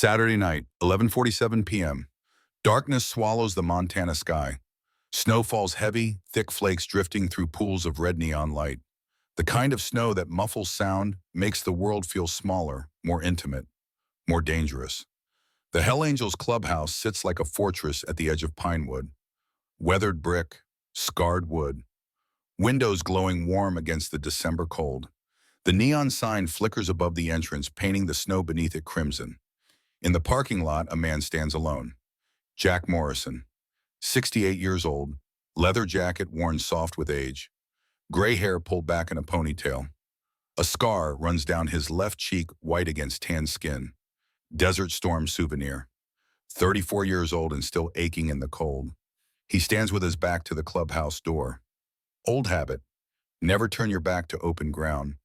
Saturday night, 11:47 p.m. Darkness swallows the Montana sky. Snow falls heavy, thick flakes drifting through pools of red neon light. The kind of snow that muffles sound, makes the world feel smaller, more intimate, more dangerous. The Hell Angels clubhouse sits like a fortress at the edge of pinewood. Weathered brick, scarred wood, windows glowing warm against the December cold. The neon sign flickers above the entrance, painting the snow beneath it crimson. In the parking lot, a man stands alone. Jack Morrison, 68 years old, leather jacket worn soft with age, gray hair pulled back in a ponytail. A scar runs down his left cheek, white against tan skin. Desert Storm souvenir. 34 years old and still aching in the cold. He stands with his back to the clubhouse door. Old habit. Never turn your back to open ground.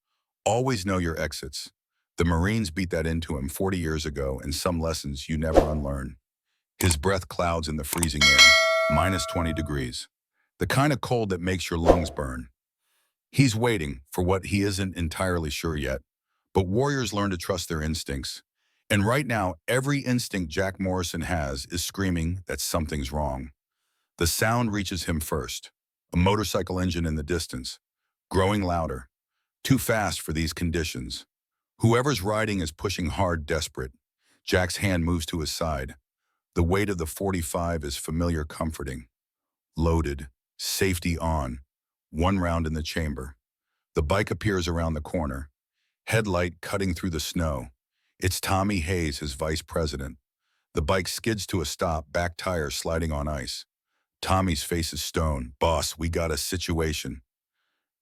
Always know your exits. The Marines beat that into him 40 years ago, and some lessons you never unlearn. His breath clouds in the freezing air, minus 20 degrees. The kind of cold that makes your lungs burn. He's waiting for what he isn't entirely sure yet. But warriors learn to trust their instincts. And right now, every instinct Jack Morrison has is screaming that something's wrong. The sound reaches him first. A motorcycle engine in the distance, growing louder. Too fast for these conditions. Whoever's riding is pushing hard, desperate. Jack's hand moves to his side. The weight of the 45 is familiar, comforting. Loaded, safety on, one round in the chamber. The bike appears around the corner, headlight cutting through the snow. It's Tommy Hayes, his vice president. The bike skids to a stop, back tire sliding on ice. Tommy's face is stone. "Boss, we got a situation."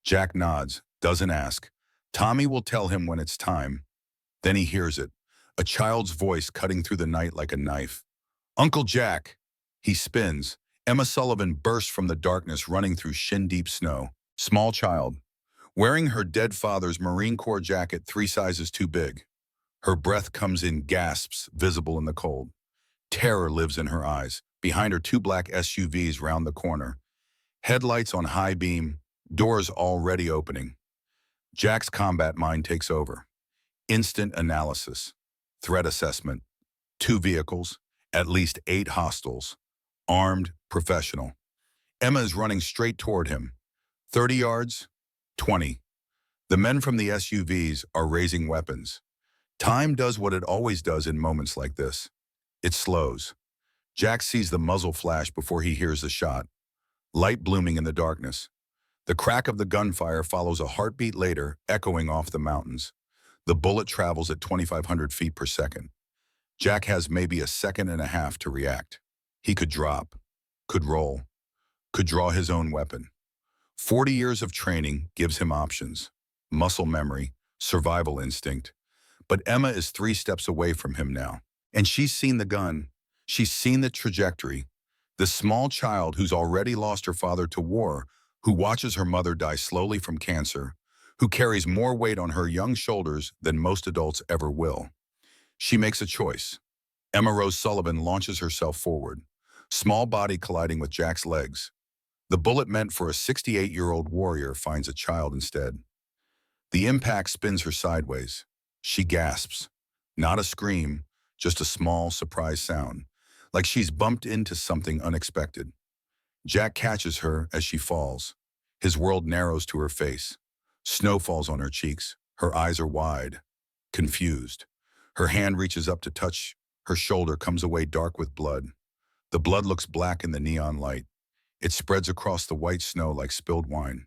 Jack nods, doesn't ask. Tommy will tell him when it's time. Then he hears it, a child's voice cutting through the night like a knife. "Uncle Jack!" He spins. Emma Sullivan bursts from the darkness, running through shin-deep snow. Small child, wearing her dead father's Marine Corps jacket 3 sizes too big. Her breath comes in gasps, visible in the cold. Terror lives in her eyes. Behind her, 2 black SUVs round the corner. Headlights on high beam, doors already opening. Jack's combat mind takes over. Instant analysis. Threat assessment. 2 vehicles, at least 8 hostiles. Armed, professional. Emma is running straight toward him. 30 yards, 20. The men from the SUVs are raising weapons. Time does what it always does in moments like this. It slows. Jack sees the muzzle flash before he hears the shot. Light blooming in the darkness. The crack of the gunfire follows a heartbeat later, echoing off the mountains. The bullet travels at 2,500 feet per second. Jack has maybe a second and a half to react. He could drop, could roll, could draw his own weapon. 40 years of training gives him options. Muscle memory, survival instinct. But Emma is 3 steps away from him now. And she's seen the gun. She's seen the trajectory. The small child who's already lost her father to war, who watches her mother die slowly from cancer, who carries more weight on her young shoulders than most adults ever will. She makes a choice. Emma Rose Sullivan launches herself forward, small body colliding with Jack's legs. The bullet meant for a 68-year-old warrior finds a child instead. The impact spins her sideways. She gasps. Not a scream, just a small, surprised sound, like she's bumped into something unexpected. Jack catches her as she falls. His world narrows to her face. Snow falls on her cheeks. Her eyes are wide, confused. Her hand reaches up to touch. Her shoulder comes away dark with blood. The blood looks black in the neon light. It spreads across the white snow like spilled wine.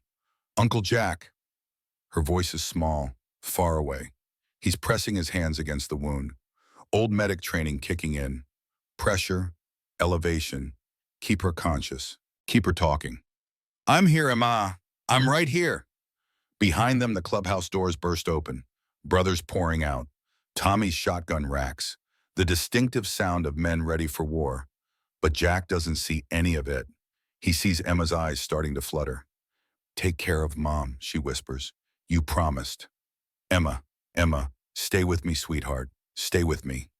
"Uncle Jack." Her voice is small, far away. He's pressing his hands against the wound. Old medic training kicking in. Pressure, elevation. Keep her conscious. Keep her talking. "I'm here, Emma. I'm right here." Behind them, the clubhouse doors burst open. Brothers pouring out. Tommy's shotgun racks. The distinctive sound of men ready for war. But Jack doesn't see any of it. He sees Emma's eyes starting to flutter. "Take care of Mom," she whispers. "You promised." Emma, stay with me, sweetheart. Stay with me."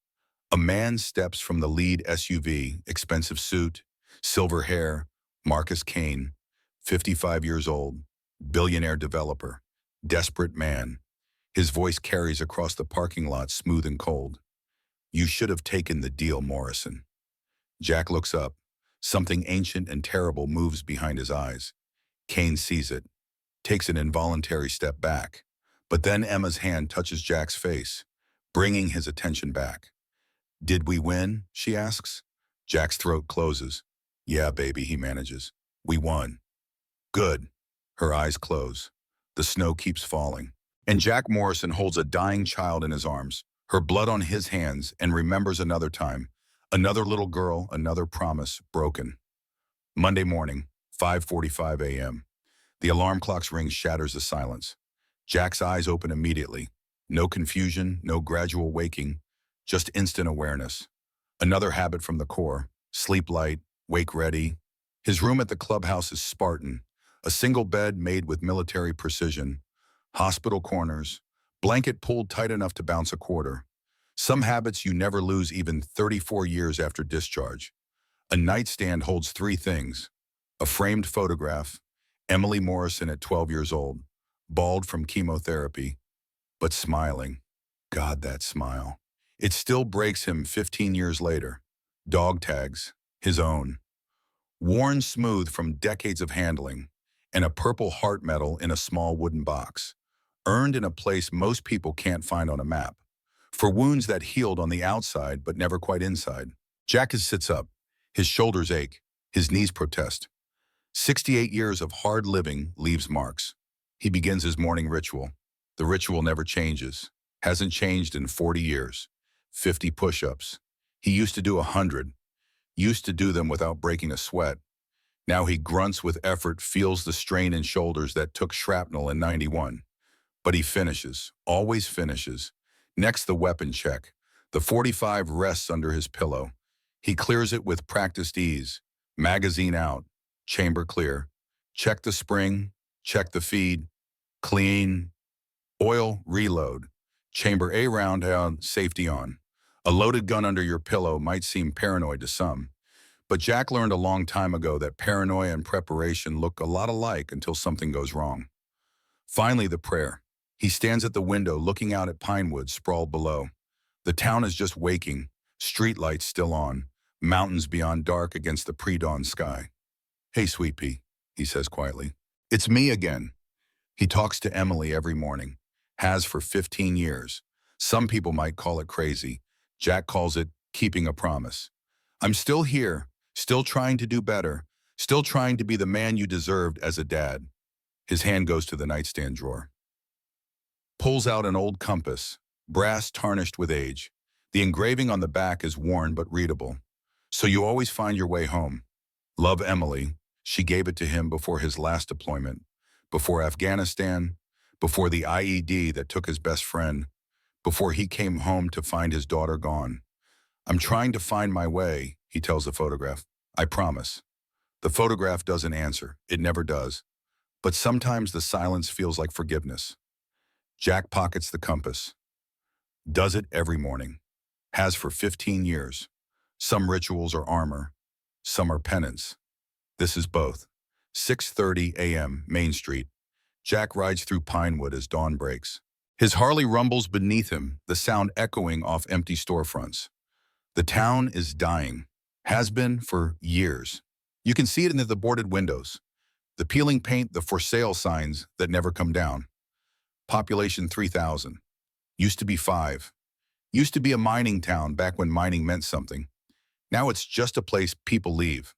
A man steps from the lead SUV, expensive suit, silver hair, Marcus Kane, 55 years old, billionaire developer, desperate man. His voice carries across the parking lot, smooth and cold. "You should have taken the deal, Morrison." Jack looks up. Something ancient and terrible moves behind his eyes. Kane sees it, takes an involuntary step back. But then Emma's hand touches Jack's face, bringing his attention back. "Did we win?" she asks. Jack's throat closes. "Yeah, baby," he manages. "We won." "Good." Her eyes close. The snow keeps falling. And Jack Morrison holds a dying child in his arms, her blood on his hands, and remembers another time. Another little girl, another promise broken. Monday morning, 5:45 a.m. The alarm clock's ring shatters the silence. Jack's eyes open immediately. No confusion, no gradual waking, just instant awareness. Another habit from the core: sleep light, wake ready. His room at the clubhouse is Spartan. A single bed made with military precision. Hospital corners. Blanket pulled tight enough to bounce a quarter. Some habits you never lose even 34 years after discharge. A nightstand holds three things: a framed photograph, Emily Morrison at 12 years old, bald from chemotherapy, but smiling. God, that smile. It still breaks him 15 years later. Dog tags, his own. Worn smooth from decades of handling, and a purple heart medal in a small wooden box, earned in a place most people can't find on a map, for wounds that healed on the outside but never quite inside. Jack sits up. His shoulders ache. His knees protest. 68 years of hard living leaves marks. He begins his morning ritual. The ritual never changes. Hasn't changed in 40 years. 50 push-ups. He used to do 100. Used to do them without breaking a sweat. Now he grunts with effort, feels the strain in shoulders that took shrapnel in '91. But he finishes, always finishes. Next, the weapon check. The .45 rests under his pillow. He clears it with practiced ease. Magazine out. Chamber clear. Check the spring. Check the feed. Clean. Oil, reload. Chamber A round out, safety on. A loaded gun under your pillow might seem paranoid to some, but Jack learned a long time ago that paranoia and preparation look a lot alike until something goes wrong. Finally, the prayer. He stands at the window looking out at Pinewood sprawled below. The town is just waking, streetlights still on, mountains beyond dark against the pre-dawn sky. "Hey, sweet pea," he says quietly. "It's me again." He talks to Emily every morning. Has for 15 years. Some people might call it crazy. Jack calls it keeping a promise. "I'm still here, still trying to do better, still trying to be the man you deserved as a dad." His hand goes to the nightstand drawer. Pulls out an old compass, brass tarnished with age. The engraving on the back is worn but readable. "So you always find your way home. Love, Emily." She gave it to him before his last deployment, before Afghanistan, before the IED that took his best friend, before he came home to find his daughter gone. "I'm trying to find my way," he tells the photograph. "I promise." The photograph doesn't answer. It never does. But sometimes the silence feels like forgiveness. Jack pockets the compass. Does it every morning. Has for 15 years. Some rituals are armor. Some are penance. This is both. 6:30 a.m., Main Street. Jack rides through Pinewood as dawn breaks. His Harley rumbles beneath him, the sound echoing off empty storefronts. The town is dying. Has been for years. You can see it in the boarded windows. The peeling paint, the for sale signs that never come down. Population 3,000. Used to be 5. Used to be a mining town back when mining meant something. Now it's just a place people leave.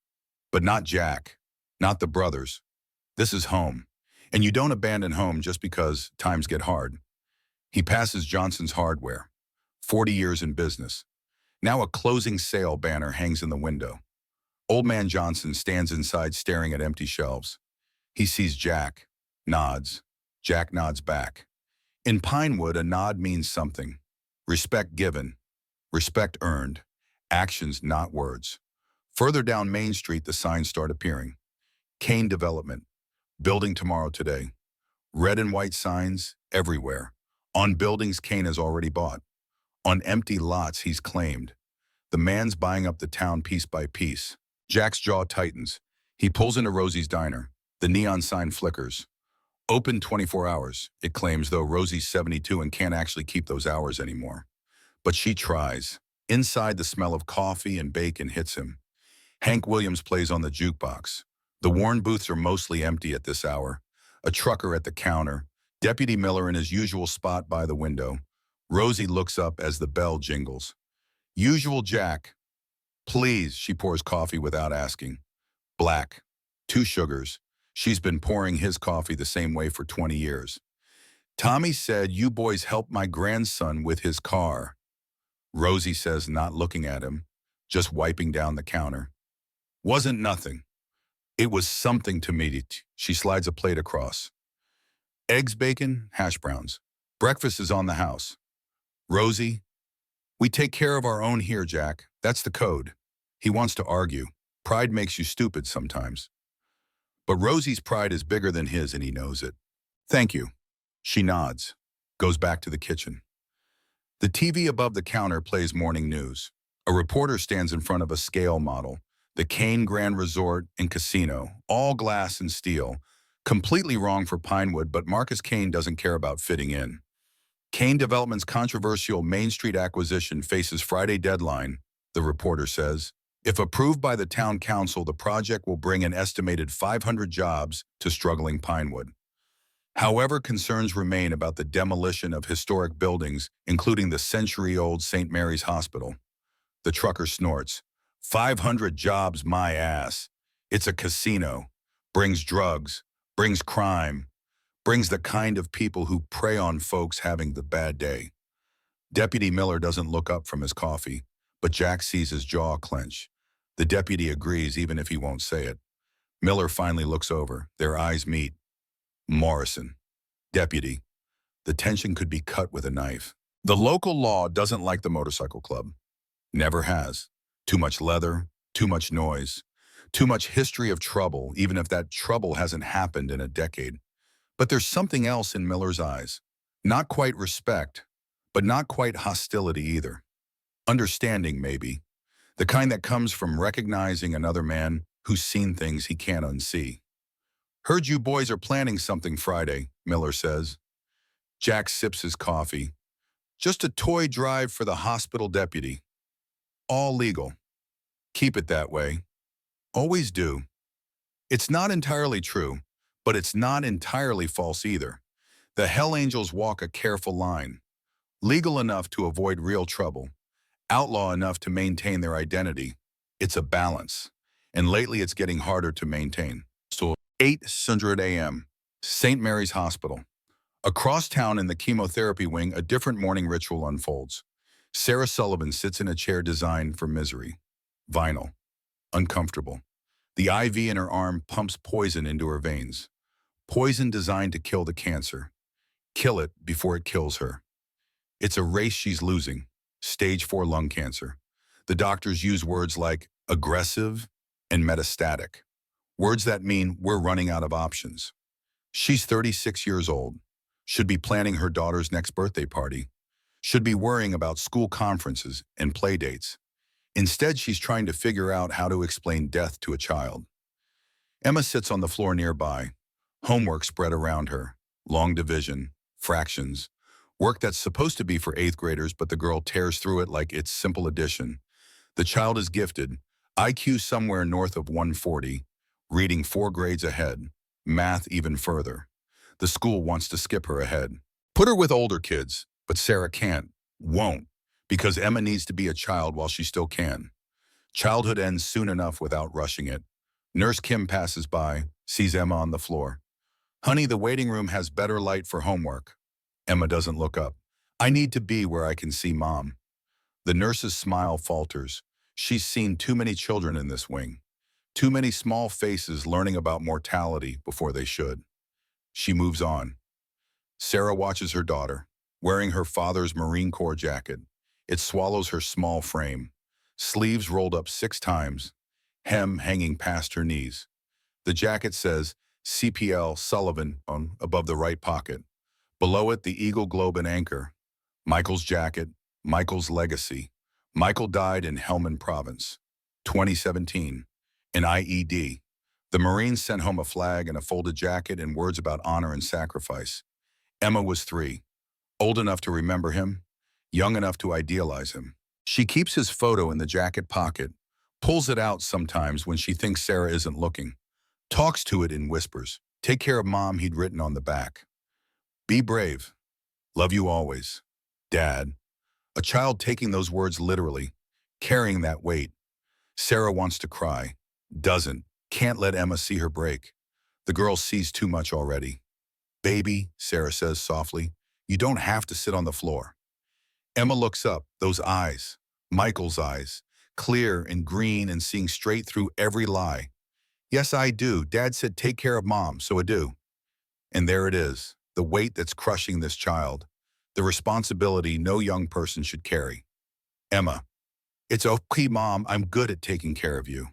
But not Jack. Not the brothers. This is home. And you don't abandon home just because times get hard. He passes Johnson's Hardware. 40 years in business. Now a closing sale banner hangs in the window. Old man Johnson stands inside staring at empty shelves. He sees Jack. Nods. Jack nods back. In Pinewood, a nod means something. Respect given. Respect earned. Actions, not words. Further down Main Street, the signs start appearing. Kane Development. Building tomorrow today. Red and white signs everywhere. On buildings Kane has already bought. On empty lots he's claimed. The man's buying up the town piece by piece. Jack's jaw tightens. He pulls into Rosie's diner. The neon sign flickers. Open 24 hours, it claims, though Rosie's 72 and can't actually keep those hours anymore. But she tries. Inside, the smell of coffee and bacon hits him. Hank Williams plays on the jukebox. The worn booths are mostly empty at this hour. A trucker at the counter. Deputy Miller in his usual spot by the window. Rosie looks up as the bell jingles. Usual Jack. Please, she pours coffee without asking. Black. 2 sugars. She's been pouring his coffee the same way for 20 years. Tommy said, "You boys helped my grandson with his car." Rosie says, not looking at him, just wiping down the counter. Wasn't nothing. It was something to me. She slides a plate across. Eggs, bacon, hash browns. Breakfast is on the house. Rosie, we take care of our own here, Jack. That's the code. He wants to argue. Pride makes you stupid sometimes. But Rosie's pride is bigger than his and he knows it. Thank you. She nods, goes back to the kitchen. The TV above the counter plays morning news. A reporter stands in front of a scale model. The Kane Grand Resort and Casino, all glass and steel. Completely wrong for Pinewood, but Marcus Kane doesn't care about fitting in. Kane Development's controversial Main Street acquisition faces Friday deadline, the reporter says. If approved by the town council, the project will bring an estimated 500 jobs to struggling Pinewood. However, concerns remain about the demolition of historic buildings, including the century-old St. Mary's Hospital. The trucker snorts. 500 jobs, my ass. It's a casino. Brings drugs. Brings crime. Brings the kind of people who prey on folks having the bad day. Deputy Miller doesn't look up from his coffee, but Jack sees his jaw clench. The deputy agrees even if he won't say it. Miller finally looks over. Their eyes meet. Morrison. Deputy. The tension could be cut with a knife. The local law doesn't like the motorcycle club. Never has. Too much leather, too much noise, too much history of trouble, even if that trouble hasn't happened in a decade. But there's something else in Miller's eyes. Not quite respect, but not quite hostility either. Understanding, maybe. The kind that comes from recognizing another man who's seen things he can't unsee. Heard you boys are planning something Friday, Miller says. Jack sips his coffee. Just a toy drive for the hospital deputy. All legal. Keep it that way. Always do. It's not entirely true, but it's not entirely false either. The Hell Angels walk a careful line. Legal enough to avoid real trouble. Outlaw enough to maintain their identity. It's a balance. And lately it's getting harder to maintain. So 8:00 a.m. St. Mary's Hospital. Across town in the chemotherapy wing, a different morning ritual unfolds. Sarah Sullivan sits in a chair designed for misery. Vinyl. Uncomfortable. The IV in her arm pumps poison into her veins. Poison designed to kill the cancer. Kill it before it kills her. It's a race she's losing. Stage 4 lung cancer. The doctors use words like aggressive and metastatic. Words that mean we're running out of options. She's 36 years old. Should be planning her daughter's next birthday party. Should be worrying about school conferences and play dates. Instead, she's trying to figure out how to explain death to a child. Emma sits on the floor nearby. Homework spread around her. Long division, fractions. Work that's supposed to be for 8th graders, but the girl tears through it like it's simple addition. The child is gifted. IQ somewhere north of 140. Reading 4 grades ahead. Math even further. The school wants to skip her ahead. Put her with older kids, but Sarah can't, won't, because Emma needs to be a child while she still can. Childhood ends soon enough without rushing it. Nurse Kim passes by, sees Emma on the floor. Honey, the waiting room has better light for homework. Emma doesn't look up. I need to be where I can see Mom. The nurse's smile falters. She's seen too many children in this wing. Too many small faces learning about mortality before they should. She moves on. Sarah watches her daughter, wearing her father's Marine Corps jacket. It swallows her small frame. Sleeves rolled up 6 times, hem hanging past her knees. The jacket says CPL Sullivan on above the right pocket. Below it, the Eagle Globe and Anchor. Michael's jacket, Michael's legacy. Michael died in Helmand Province. 2017. An IED. The Marines sent home a flag and a folded jacket and words about honor and sacrifice. Emma was 3. Old enough to remember him, young enough to idealize him. She keeps his photo in the jacket pocket, pulls it out sometimes when she thinks Sarah isn't looking, talks to it in whispers. Take care of Mom, he'd written on the back. Be brave. Love you always. Dad. A child taking those words literally, carrying that weight. Sarah wants to cry. Doesn't. Can't let Emma see her break. The girl sees too much already. Baby, Sarah says softly, you don't have to sit on the floor. Emma looks up, those eyes, Michael's eyes, clear and green and seeing straight through every lie. Yes, I do. Dad said take care of Mom, so I do. And there it is, the weight that's crushing this child, the responsibility no young person should carry. Emma, it's okay, Mom, I'm good at taking care of you.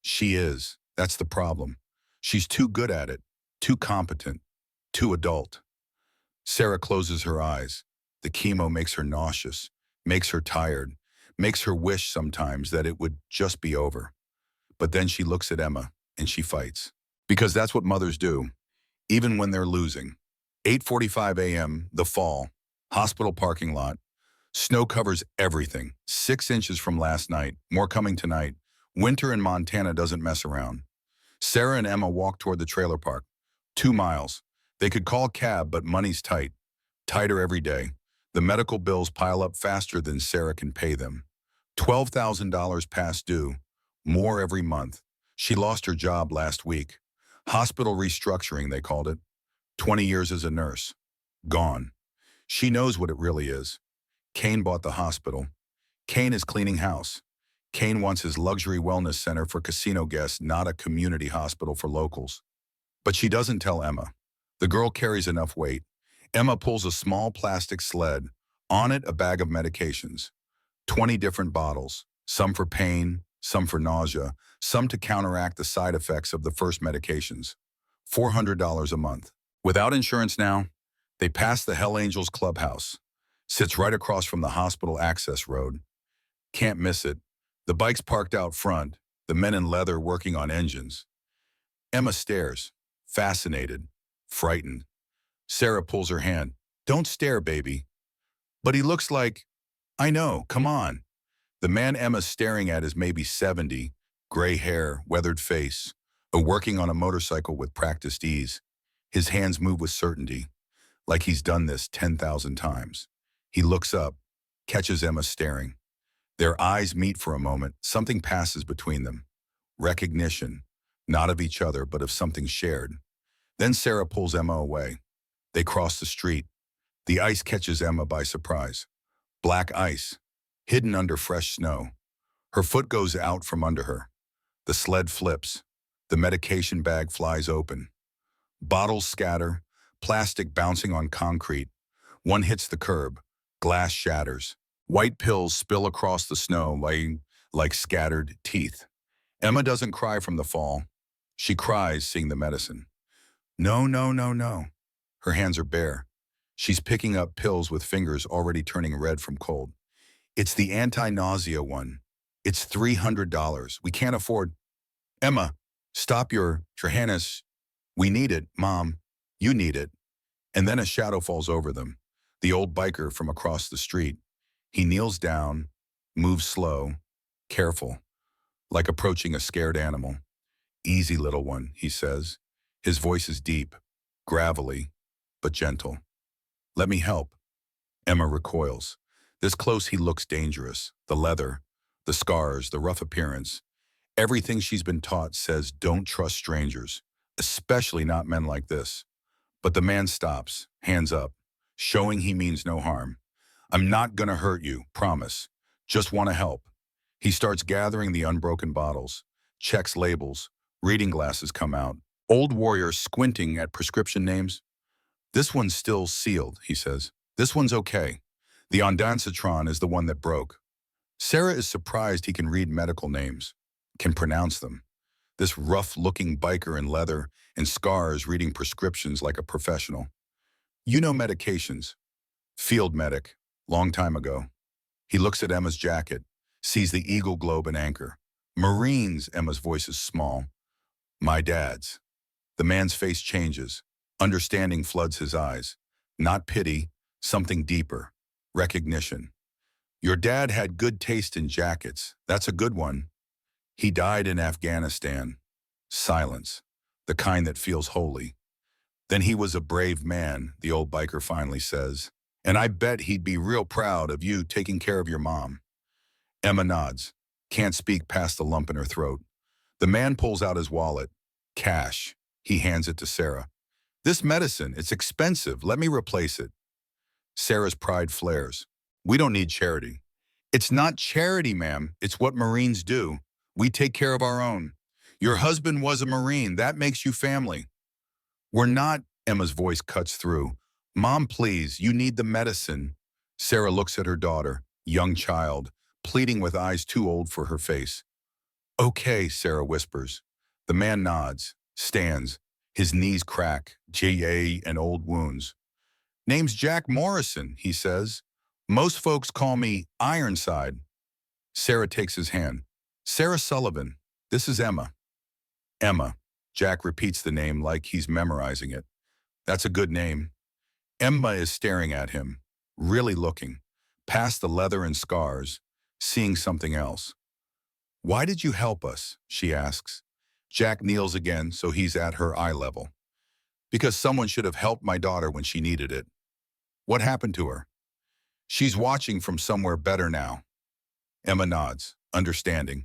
She is. That's the problem. She's too good at it, too competent, too adult. Sarah closes her eyes. The chemo makes her nauseous, makes her tired, makes her wish sometimes that it would just be over. But then she looks at Emma and she fights. Because that's what mothers do, even when they're losing. 8:45 a.m., the fall, hospital parking lot. Snow covers everything, 6 inches from last night, more coming tonight. Winter in Montana doesn't mess around. Sarah and Emma walk toward the trailer park. 2 miles. They could call a cab, but money's tight. Tighter every day. The medical bills pile up faster than Sarah can pay them. $12,000 past due. More every month. She lost her job last week. Hospital restructuring, they called it. 20 years as a nurse. Gone. She knows what it really is. Kane bought the hospital. Kane is cleaning house. Kane wants his luxury wellness center for casino guests, not a community hospital for locals. But she doesn't tell Emma. The girl carries enough weight. Emma pulls a small plastic sled. On it, a bag of medications. 20 different bottles. Some for pain, some for nausea, some to counteract the side effects of the first medications. $400 a month. Without insurance now, they pass the Hell Angels clubhouse. Sits right across from the hospital access road. Can't miss it. The bike's parked out front, the men in leather working on engines. Emma stares, fascinated, frightened. Sarah pulls her hand. Don't stare, baby. But he looks like, I know, come on. The man Emma's staring at is maybe 70, gray hair, weathered face, working on a motorcycle with practiced ease. His hands move with certainty, like he's done this 10,000 times. He looks up, catches Emma staring. Their eyes meet for a moment. Something passes between them. Recognition, not of each other, but of something shared. Then Sarah pulls Emma away. They cross the street. The ice catches Emma by surprise. Black ice, hidden under fresh snow. Her foot goes out from under her. The sled flips. The medication bag flies open. Bottles scatter, plastic bouncing on concrete. One hits the curb. Glass shatters. White pills spill across the snow like scattered teeth. Emma doesn't cry from the fall. She cries seeing the medicine. No, no, no, no. Her hands are bare. She's picking up pills with fingers already turning red from cold. It's the anti-nausea one. It's $300. We can't afford. Emma, stop your Highness. We need it, Mom. You need it. And then a shadow falls over them. The old biker from across the street. He kneels down, moves slow, careful, like approaching a scared animal. Easy, little one, he says. His voice is deep, gravelly, but gentle. Let me help. Emma recoils. This close he looks dangerous. The leather, the scars, the rough appearance. Everything she's been taught says don't trust strangers, especially not men like this. But the man stops, hands up, showing he means no harm. I'm not gonna hurt you, promise. Just want to help. He starts gathering the unbroken bottles, checks labels, reading glasses come out. Old warrior squinting at prescription names. This one's still sealed, he says. This one's okay. The ondansetron is the one that broke. Sarah is surprised he can read medical names, can pronounce them. This rough-looking biker in leather and scars reading prescriptions like a professional. You know medications. Field medic, long time ago. He looks at Emma's jacket, sees the eagle globe and anchor. Marines, Emma's voice is small. My dad's. The man's face changes. Understanding floods his eyes. Not pity, something deeper. Recognition. Your dad had good taste in jackets. That's a good one. He died in Afghanistan. Silence. The kind that feels holy. Then he was a brave man, the old biker finally says. And I bet he'd be real proud of you taking care of your mom. Emma nods. Can't speak past the lump in her throat. The man pulls out his wallet. Cash. He hands it to Sarah. This medicine, it's expensive. Let me replace it. Sarah's pride flares. We don't need charity. It's not charity, ma'am. It's what Marines do. We take care of our own. Your husband was a Marine. That makes you family. We're not, Emma's voice cuts through. Mom, please, you need the medicine. Sarah looks at her daughter, young child, pleading with eyes too old for her face. Okay, Sarah whispers. The man nods, stands. His knees crack, GA and old wounds. Name's Jack Morrison, he says. Most folks call me Ironside. Sarah takes his hand. Sarah Sullivan, this is Emma. Emma. Jack repeats the name like he's memorizing it. That's a good name. Emma is staring at him, really looking, past the leather and scars, seeing something else. Why did you help us? She asks. Jack kneels again so he's at her eye level. Because someone should have helped my daughter when she needed it. What happened to her? She's watching from somewhere better now. Emma nods, understanding.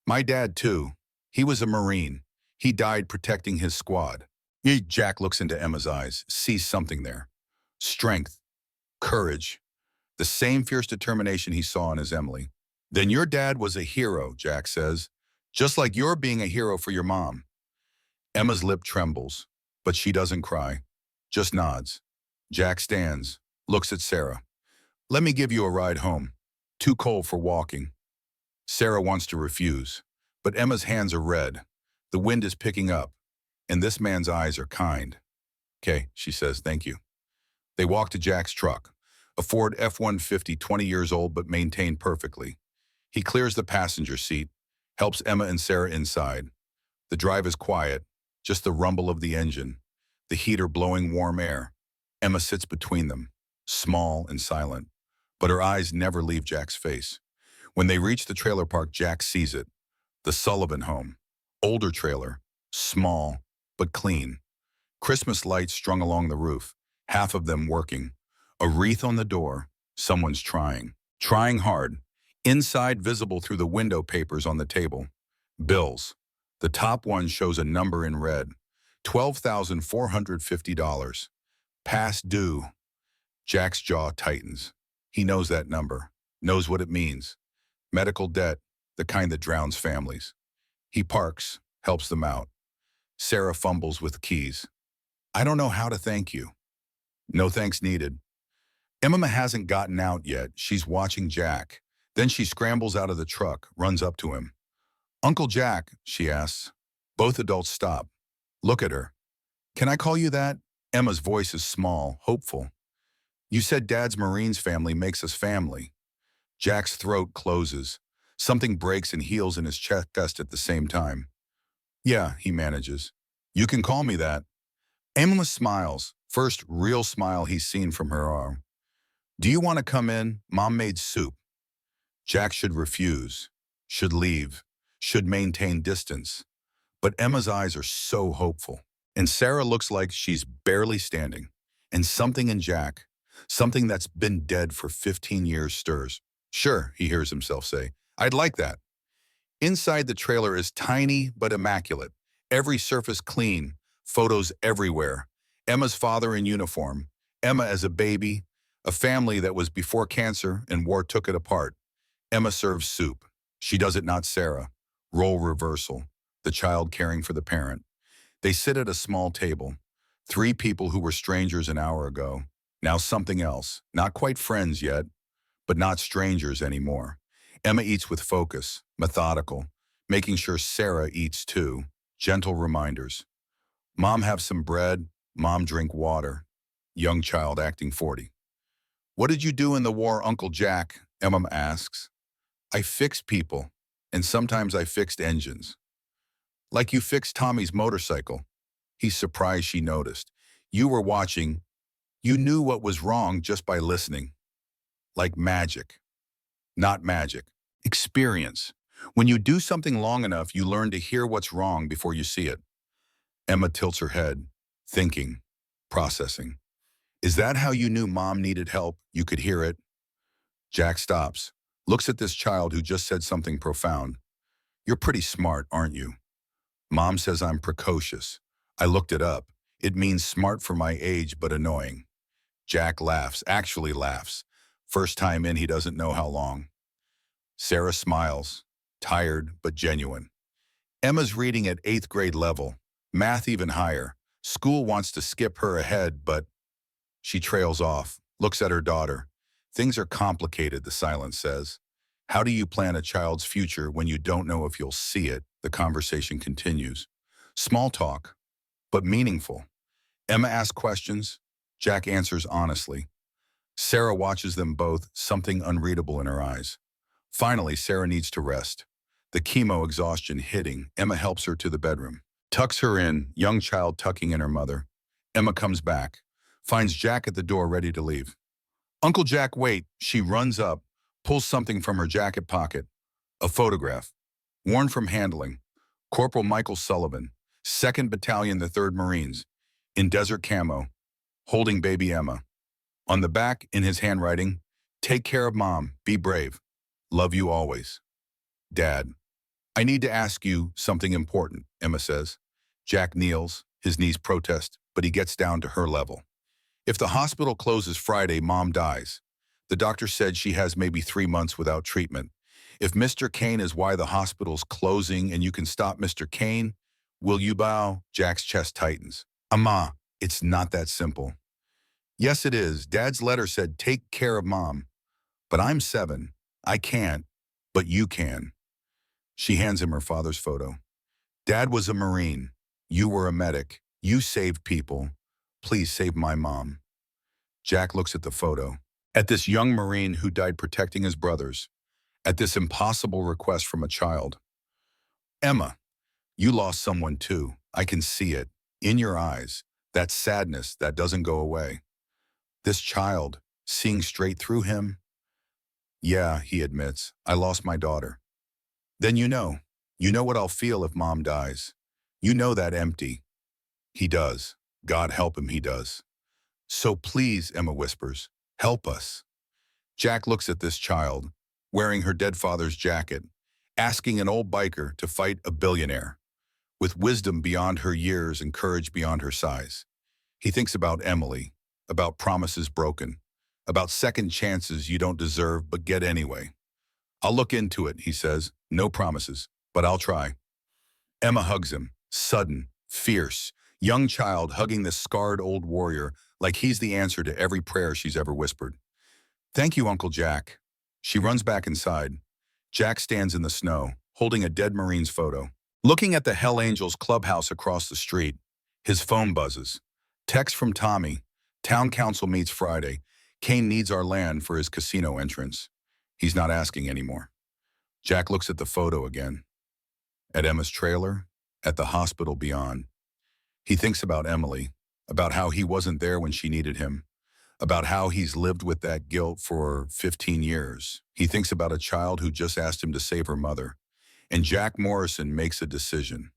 My dad, too. He was a Marine. He died protecting his squad. Jack looks into Emma's eyes, sees something there. Strength, courage, the same fierce determination he saw in his Emily. Then your dad was a hero, Jack says, just like you're being a hero for your mom. Emma's lip trembles, but she doesn't cry, just nods. Jack stands, looks at Sarah. Let me give you a ride home. Too cold for walking. Sarah wants to refuse, but Emma's hands are red. The wind is picking up, and this man's eyes are kind. Okay, she says, thank you. They walk to Jack's truck, a Ford F-150, 20 years old but maintained perfectly. He clears the passenger seat, helps Emma and Sarah inside. The drive is quiet, just the rumble of the engine, the heater blowing warm air. Emma sits between them, small and silent, but her eyes never leave Jack's face. When they reach the trailer park, Jack sees it. The Sullivan home. Older trailer, small but clean. Christmas lights strung along the roof, half of them working. A wreath on the door. Someone's trying hard. Inside, visible through the window papers on the table. Bills. The top one shows a number in red. $12,450. Past due. Jack's jaw tightens. He knows that number, knows what it means. Medical debt, the kind that drowns families. He parks, helps them out. Sarah fumbles with the keys. I don't know how to thank you. No thanks needed. Emma hasn't gotten out yet. She's watching Jack. Then she scrambles out of the truck, runs up to him. Uncle Jack, she asks. Both adults stop. Look at her. Can I call you that? Emma's voice is small, hopeful. You said Dad's Marines family makes us family. Jack's throat closes. Something breaks and heals in his chest at the same time. Yeah, he manages. You can call me that. Emma smiles, first real smile he's seen from her arm. Do you want to come in? Mom made soup. Jack should refuse, should leave, should maintain distance. But Emma's eyes are so hopeful. And Sarah looks like she's barely standing. And something in Jack, something that's been dead for 15 years stirs. Sure, he hears himself say. I'd like that. Inside the trailer is tiny but immaculate. Every surface clean, photos everywhere. Emma's father in uniform, Emma as a baby, a family that was before cancer and war took it apart. Emma serves soup. She does it, not Sarah. Role reversal, the child caring for the parent. They sit at a small table. 3 people who were strangers an hour ago. Now something else. Not quite friends yet, but not strangers anymore. Emma eats with focus, methodical, making sure Sarah eats too. Gentle reminders. Mom, have some bread. Mom, drink water. Young child acting 40. What did you do in the war, Uncle Jack? Emma asks. I fixed people, and sometimes I fixed engines. Like you fixed Tommy's motorcycle. He's surprised she noticed. You were watching. You knew what was wrong just by listening. Like magic. Not magic. Experience. When you do something long enough, you learn to hear what's wrong before you see it. Emma tilts her head, thinking, processing. Is that how you knew Mom needed help? You could hear it? Jack stops, looks at this child who just said something profound. You're pretty smart, aren't you? Mom says I'm precocious. I looked it up. It means smart for my age, but annoying. Jack laughs, actually laughs. First time in, he doesn't know how long. Sarah smiles, tired but genuine. Emma's reading at 8th grade level, math even higher. School wants to skip her ahead, but she trails off, looks at her daughter. Things are complicated, the silence says. How do you plan a child's future when you don't know if you'll see it? The conversation continues. Small talk, but meaningful. Emma asks questions. Jack answers honestly. Sarah watches them both, something unreadable in her eyes. Finally, Sarah needs to rest. The chemo exhaustion hitting, Emma helps her to the bedroom. Tucks her in, young child tucking in her mother. Emma comes back, finds Jack at the door ready to leave. Uncle Jack, wait. She runs up, pulls something from her jacket pocket. A photograph, worn from handling. Corporal Michael Sullivan, 2nd Battalion, the 3rd Marines, in desert camo, holding baby Emma. On the back, in his handwriting, take care of Mom, be brave. Love you always. Dad. I need to ask you something important, Emma says. Jack kneels, his knees protest, but he gets down to her level. If the hospital closes Friday, Mom dies. The doctor said she has maybe 3 months without treatment. If Mr. Kane is why the hospital's closing and you can stop Mr. Kane, will you bow? Jack's chest tightens. Amma, it's not that simple. Yes, it is. Dad's letter said take care of Mom. But I'm 7. I can't, but you can. She hands him her father's photo. Dad was a Marine. You were a medic. You saved people. Please save my mom. Jack looks at the photo, at this young Marine who died protecting his brothers, at this impossible request from a child. Emma, you lost someone too. I can see it. In your eyes. That sadness that doesn't go away. This child, seeing straight through him. Yeah, he admits, I lost my daughter. Then you know what I'll feel if Mom dies. You know that empty. He does. God help him, he does. So please, Emma whispers, help us. Jack looks at this child, wearing her dead father's jacket, asking an old biker to fight a billionaire, with wisdom beyond her years and courage beyond her size. He thinks about Emily, about promises broken, about second chances you don't deserve but get anyway. I'll look into it, he says. No promises, but I'll try. Emma hugs him, sudden, fierce, young child hugging this scarred old warrior like he's the answer to every prayer she's ever whispered. Thank you, Uncle Jack. She runs back inside. Jack stands in the snow, holding a dead Marine's photo. Looking at the Hell Angels clubhouse across the street, his phone buzzes. Text from Tommy. Town council meets Friday. Kane needs our land for his casino entrance. He's not asking anymore. Jack looks at the photo again. At Emma's trailer, at the hospital beyond. He thinks about Emily, about how he wasn't there when she needed him, about how he's lived with that guilt for 15 years. He thinks about a child who just asked him to save her mother. And Jack Morrison makes a decision.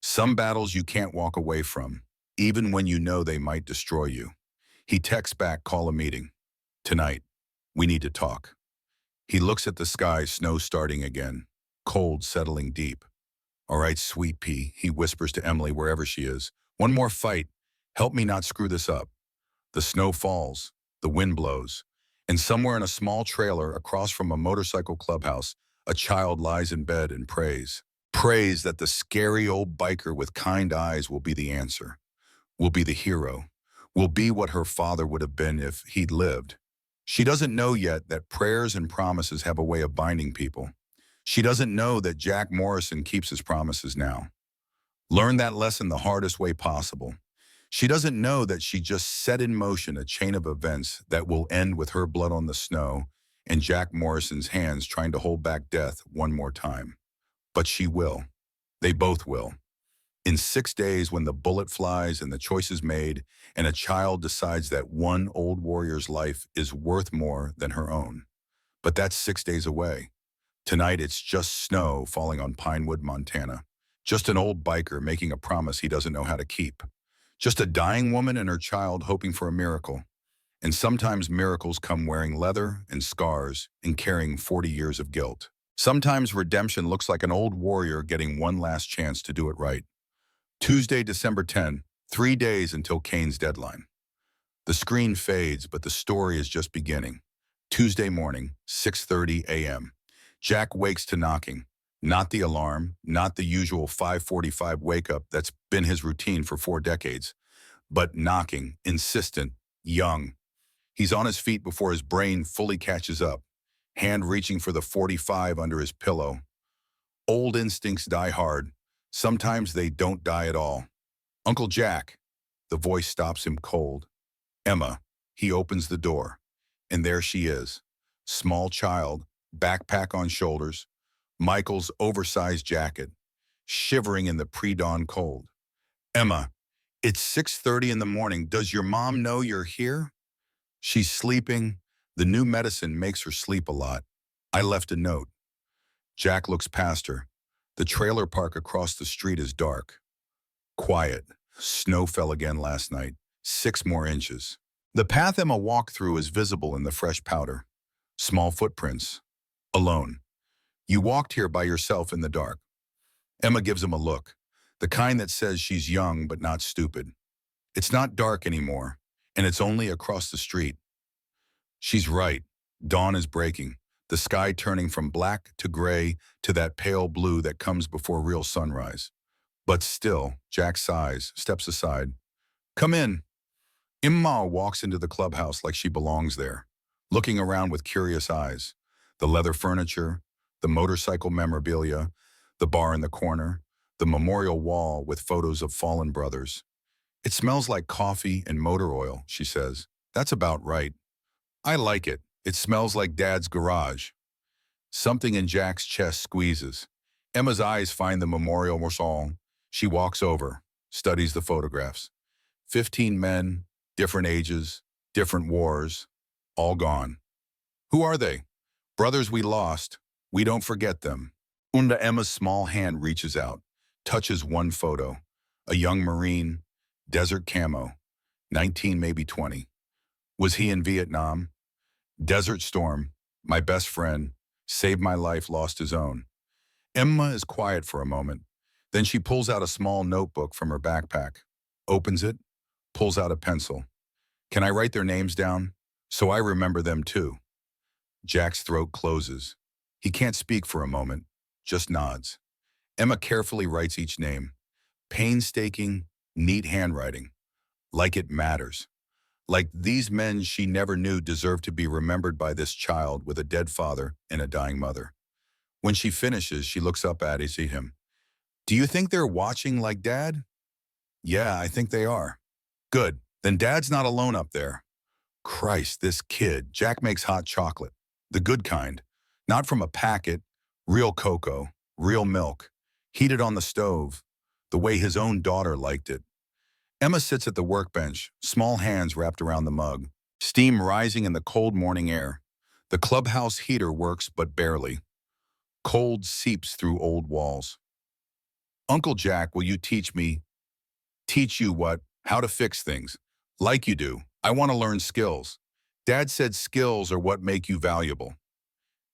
Some battles you can't walk away from, even when you know they might destroy you. He texts back, call a meeting. Tonight, we need to talk. He looks at the sky, snow starting again, cold settling deep. All right, sweet pea, he whispers to Emily wherever she is. One more fight. Help me not screw this up. The snow falls, the wind blows, and somewhere in a small trailer across from a motorcycle clubhouse, a child lies in bed and prays. Prays that the scary old biker with kind eyes will be the answer, will be the hero, will be what her father would have been if he'd lived. She doesn't know yet that prayers and promises have a way of binding people. She doesn't know that Jack Morrison keeps his promises now. Learn that lesson the hardest way possible. She doesn't know that she just set in motion a chain of events that will end with her blood on the snow and Jack Morrison's hands trying to hold back death one more time. But she will. They both will. In 6 days, when the bullet flies and the choice is made, and a child decides that one old warrior's life is worth more than her own. But that's 6 days away. Tonight, it's just snow falling on Pinewood, Montana. Just an old biker making a promise he doesn't know how to keep. Just a dying woman and her child hoping for a miracle. And sometimes miracles come wearing leather and scars and carrying 40 years of guilt. Sometimes redemption looks like an old warrior getting one last chance to do it right. Tuesday, December 10, 3 days until Kane's deadline. The screen fades, but the story is just beginning. Tuesday morning, 6:30 a.m. Jack wakes to knocking. Not the alarm, not the usual 5:45 wake-up that's been his routine for 4 decades, but knocking, insistent, young. He's on his feet before his brain fully catches up, hand reaching for the 45 under his pillow. Old instincts die hard. Sometimes they don't die at all. Uncle Jack. The voice stops him cold. Emma. He opens the door. And there she is. Small child, backpack on shoulders, Michael's oversized jacket, shivering in the pre-dawn cold. Emma, it's 6:30 in the morning. Does your mom know you're here? She's sleeping. The new medicine makes her sleep a lot. I left a note. Jack looks past her. The trailer park across the street is dark. Quiet. Snow fell again last night. 6 more inches. The path Emma walked through is visible in the fresh powder. Small footprints. Alone. You walked here by yourself in the dark. Emma gives him a look. The kind that says she's young but not stupid. It's not dark anymore, and it's only across the street. She's right. Dawn is breaking. The sky turning from black to gray to that pale blue that comes before real sunrise. But still, Jack sighs, steps aside. Come in. Imma walks into the clubhouse like she belongs there, looking around with curious eyes. The leather furniture, the motorcycle memorabilia, the bar in the corner, the memorial wall with photos of fallen brothers. It smells like coffee and motor oil, she says. That's about right. I like it. It smells like Dad's garage. Something in Jack's chest squeezes. Emma's eyes find the memorial wall. She walks over, studies the photographs. 15 men, different ages, different wars, all gone. Who are they? Brothers we lost. We don't forget them. Unda Emma's small hand reaches out, touches one photo. A young Marine, desert camo, 19, maybe 20. Was he in Vietnam? Desert Storm, my best friend, saved my life, lost his own. Emma is quiet for a moment. Then she pulls out a small notebook from her backpack, opens it, pulls out a pencil. Can I write their names down? So I remember them too. Jack's throat closes. He can't speak for a moment, just nods. Emma carefully writes each name. Painstaking, neat handwriting. Like it matters. Like these men she never knew deserve to be remembered by this child with a dead father and a dying mother. When she finishes, she looks up at him. Do you think they're watching like Dad? Yeah, I think they are. Good. Then Dad's not alone up there. Christ, this kid. Jack makes hot chocolate. The good kind. Not from a packet. Real cocoa. Real milk. Heated on the stove. The way his own daughter liked it. Emma sits at the workbench, small hands wrapped around the mug. Steam rising in the cold morning air. The clubhouse heater works but barely. Cold seeps through old walls. Uncle Jack, will you teach me? Teach you what? How to fix things. Like you do. I want to learn skills. Dad said skills are what make you valuable.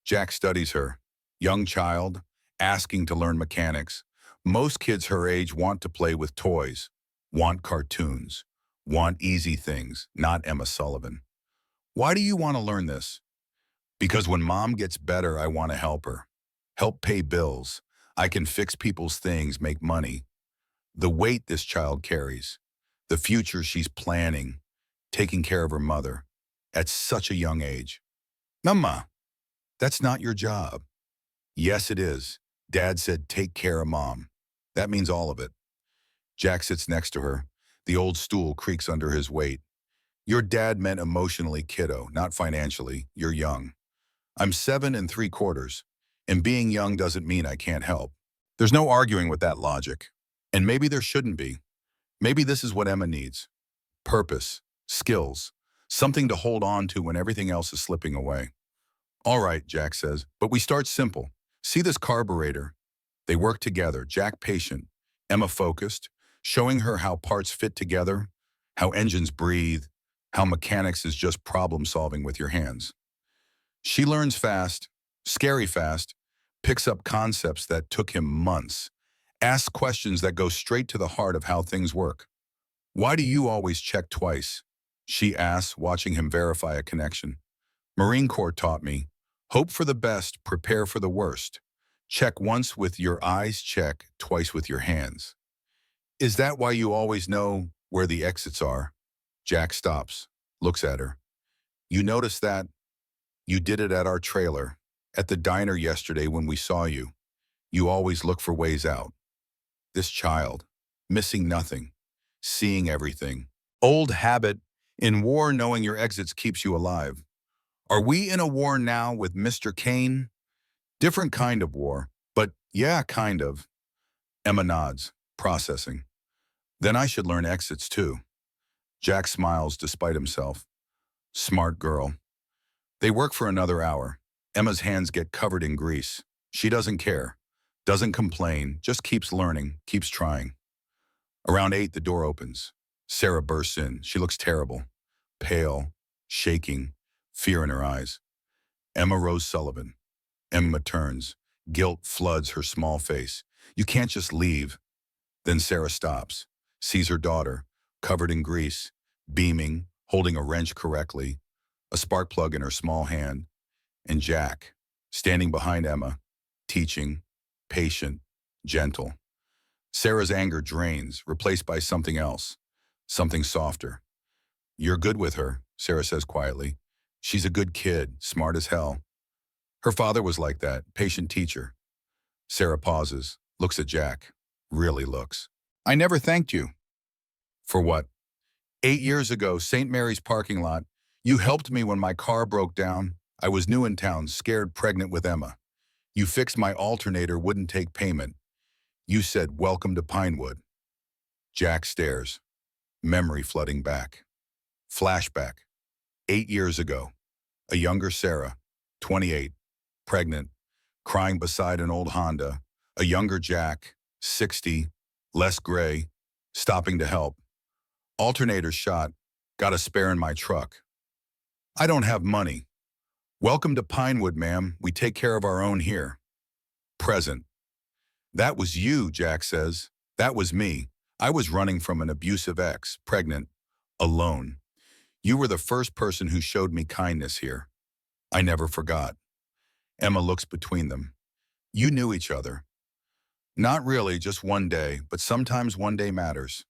Jack studies her. Young child, asking to learn mechanics. Most kids her age want to play with toys, want cartoons, want easy things, not Emma Sullivan. Why do you want to learn this? Because when Mom gets better, I want to help her. Help pay bills. I can fix people's things, make money. The weight this child carries. The future she's planning. Taking care of her mother. At such a young age. Mama, that's not your job. Yes, it is. Dad said take care of Mom. That means all of it. Jack sits next to her. The old stool creaks under his weight. Your dad meant emotionally, kiddo, not financially. You're young. I'm 7 3/4, and being young doesn't mean I can't help. There's no arguing with that logic. And maybe there shouldn't be. Maybe this is what Emma needs. Purpose, skills, something to hold on to when everything else is slipping away. All right, Jack says, but we start simple. See this carburetor? They work together, Jack patient, Emma focused, showing her how parts fit together, how engines breathe, how mechanics is just problem solving with your hands. She learns fast, scary fast, picks up concepts that took him months, asks questions that go straight to the heart of how things work. Why do you always check twice? She asks, watching him verify a connection. Marine Corps taught me, hope for the best, prepare for the worst. Check once with your eyes, check twice with your hands. Is that why you always know where the exits are? Jack stops, looks at her. You notice that? You did it at our trailer, at the diner yesterday when we saw you. You always look for ways out. This child, missing nothing, seeing everything. Old habit, in war knowing your exits keeps you alive. Are we in a war now with Mr. Kane? Different kind of war, but yeah, kind of. Emma nods, processing. Then I should learn exits too. Jack smiles despite himself. Smart girl. They work for another hour. Emma's hands get covered in grease. She doesn't care, doesn't complain, just keeps learning, keeps trying. Around 8, the door opens. Sarah bursts in. She looks terrible, pale, shaking, fear in her eyes. Emma Rose Sullivan. Emma turns. Guilt floods her small face. You can't just leave. Then Sarah stops, sees her daughter, covered in grease, beaming, holding a wrench correctly, a spark plug in her small hand, and Jack, standing behind Emma, teaching, patient, gentle. Sarah's anger drains, replaced by something else, something softer. You're good with her, Sarah says quietly. She's a good kid, smart as hell. Her father was like that, patient teacher. Sarah pauses, looks at Jack, really looks. I never thanked you. For what? 8 years ago, St. Mary's parking lot. You helped me when my car broke down. I was new in town, scared, pregnant with Emma. You fixed my alternator, wouldn't take payment. You said, welcome to Pinewood. Jack stares, memory flooding back. Flashback. 8 years ago. A younger Sarah, 28, pregnant, crying beside an old Honda. A younger Jack, 60, less gray, stopping to help. Alternator shot, got a spare in my truck. I don't have money. Welcome to Pinewood, ma'am. We take care of our own here. Present. That was you, Jack says. That was me. I was running from an abusive ex, pregnant, alone. You were the first person who showed me kindness here. I never forgot. Emma looks between them. You knew each other. Not really, just one day, but sometimes one day matters.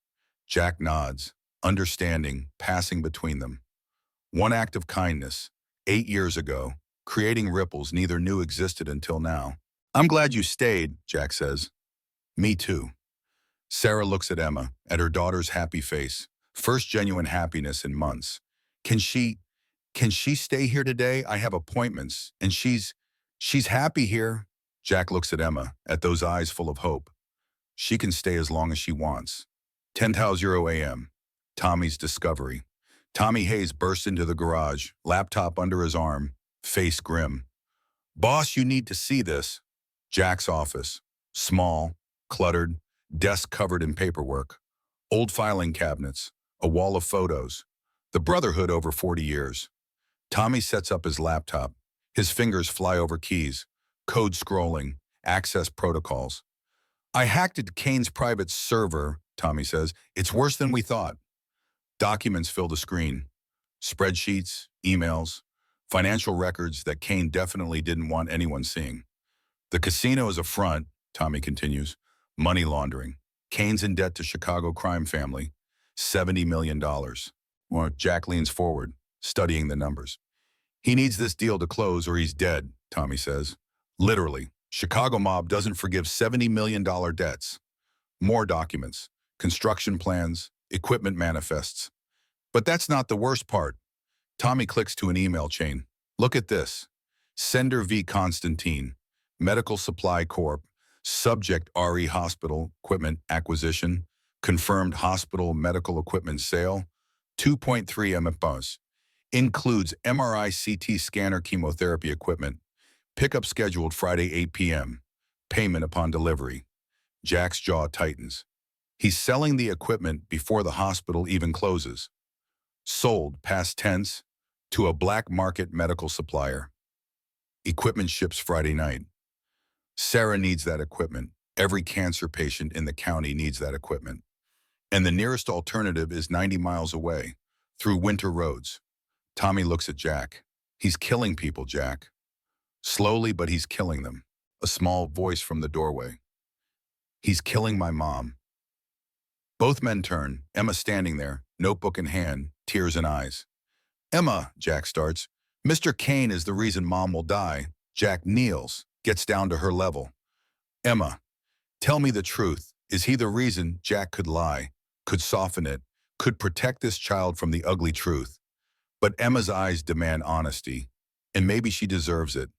Jack nods, understanding, passing between them. One act of kindness, 8 years ago, creating ripples neither knew existed until now. I'm glad you stayed, Jack says. Me too. Sarah looks at Emma, at her daughter's happy face, first genuine happiness in months. Can she stay here today? I have appointments, and she's happy here. Jack looks at Emma, at those eyes full of hope. She can stay as long as she wants. 10:00 a.m. Tommy's discovery. Tommy Hayes bursts into the garage, laptop under his arm, face grim. Boss, you need to see this. Jack's office. Small, cluttered, desk covered in paperwork. Old filing cabinets, a wall of photos. The Brotherhood over 40 years. Tommy sets up his laptop. His fingers fly over keys, code scrolling, access protocols. I hacked into Kane's private server, Tommy says. It's worse than we thought. Documents fill the screen. Spreadsheets, emails, financial records that Kane definitely didn't want anyone seeing. The casino is a front, Tommy continues. Money laundering. Kane's in debt to Chicago crime family. $70 million. Well, Jack leans forward, studying the numbers. He needs this deal to close or he's dead, Tommy says. Literally, Chicago mob doesn't forgive $70 million debts. More documents, construction plans, equipment manifests. But that's not the worst part. Tommy clicks to an email chain. Look at this. Sender V. Constantine, Medical Supply Corp., subject RE Hospital Equipment Acquisition, confirmed hospital medical equipment sale, 2.3 MFOs. Includes MRI CT scanner chemotherapy equipment. Pickup scheduled Friday 8 p.m. Payment upon delivery. Jack's jaw tightens. He's selling the equipment before the hospital even closes. Sold, past tense, to a black market medical supplier. Equipment ships Friday night. Sarah needs that equipment. Every cancer patient in the county needs that equipment. And the nearest alternative is 90 miles away, through winter roads. Tommy looks at Jack. He's killing people, Jack. Slowly, but he's killing them. A small voice from the doorway. He's killing my mom. Both men turn, Emma standing there, notebook in hand, tears in eyes. Emma, Jack starts. Mr. Kane is the reason Mom will die. Jack kneels, gets down to her level. Emma, tell me the truth. Is he the reason? Jack could lie, could soften it, could protect this child from the ugly truth. But Emma's eyes demand honesty, and maybe she deserves it.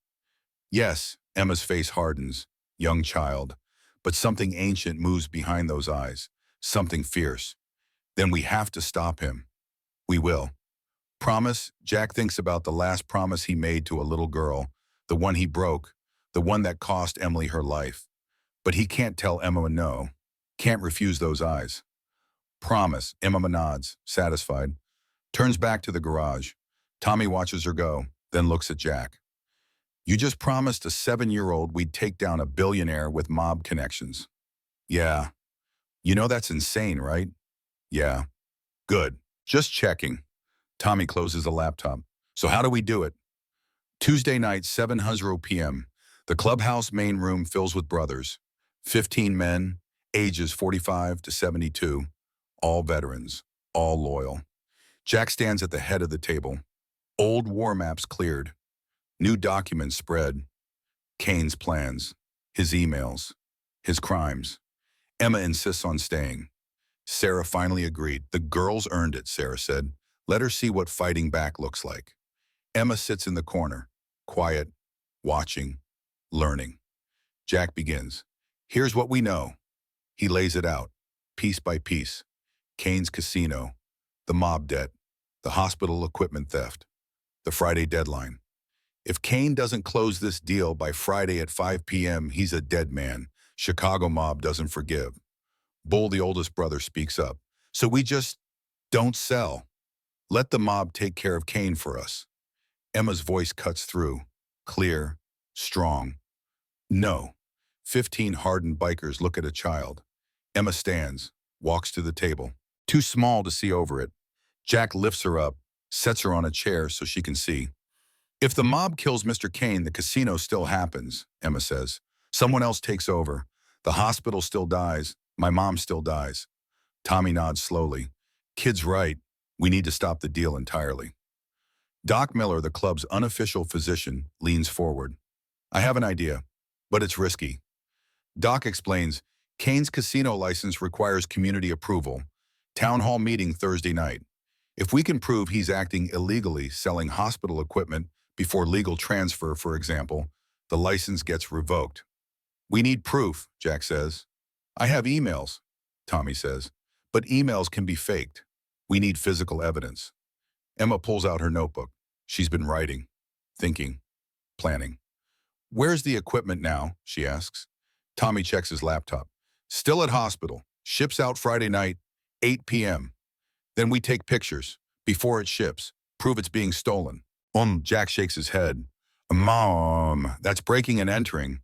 Yes, Emma's face hardens, young child, but something ancient moves behind those eyes, something fierce. Then we have to stop him. We will. Promise? Jack thinks about the last promise he made to a little girl, the one he broke, the one that cost Emily her life. But he can't tell Emma no, can't refuse those eyes. Promise, Emma nods, satisfied. Turns back to the garage. Tommy watches her go, then looks at Jack. You just promised a 7-year-old we'd take down a billionaire with mob connections. Yeah. You know that's insane, right? Yeah. Good. Just checking. Tommy closes the laptop. So how do we do it? Tuesday night, 7:00 p.m. The clubhouse main room fills with brothers. 15 men, ages 45 to 72. All veterans, all loyal. Jack stands at the head of the table. Old war maps cleared. New documents spread. Kane's plans, his emails, his crimes. Emma insists on staying. Sarah finally agreed. The girls earned it, Sarah said. Let her see what fighting back looks like. Emma sits in the corner, quiet, watching, learning. Jack begins. Here's what we know. He lays it out, piece by piece. Kane's casino, the mob debt, the hospital equipment theft, the Friday deadline. If Kane doesn't close this deal by Friday at 5 p.m., he's a dead man. Chicago mob doesn't forgive. Bull, the oldest brother, speaks up. So we just don't sell. Let the mob take care of Kane for us. Emma's voice cuts through, clear, strong. No. 15 hardened bikers look at a child. Emma stands, walks to the table. Too small to see over it. Jack lifts her up, sets her on a chair so she can see. If the mob kills Mr. Kane, the casino still happens, Emma says. Someone else takes over. The hospital still dies. My mom still dies. Tommy nods slowly. Kid's right. We need to stop the deal entirely. Doc Miller, the club's unofficial physician, leans forward. I have an idea, but it's risky. Doc explains, Kane's casino license requires community approval. Town hall meeting Thursday night. If we can prove he's acting illegally, selling hospital equipment before legal transfer, for example, the license gets revoked. We need proof, Jack says. I have emails, Tommy says, but emails can be faked. We need physical evidence. Emma pulls out her notebook. She's been writing, thinking, planning. Where's the equipment now? She asks. Tommy checks his laptop. Still at hospital. Ships out Friday night, 8 p.m. Then we take pictures, before it ships, prove it's being stolen. Jack shakes his head. Mom, that's breaking and entering.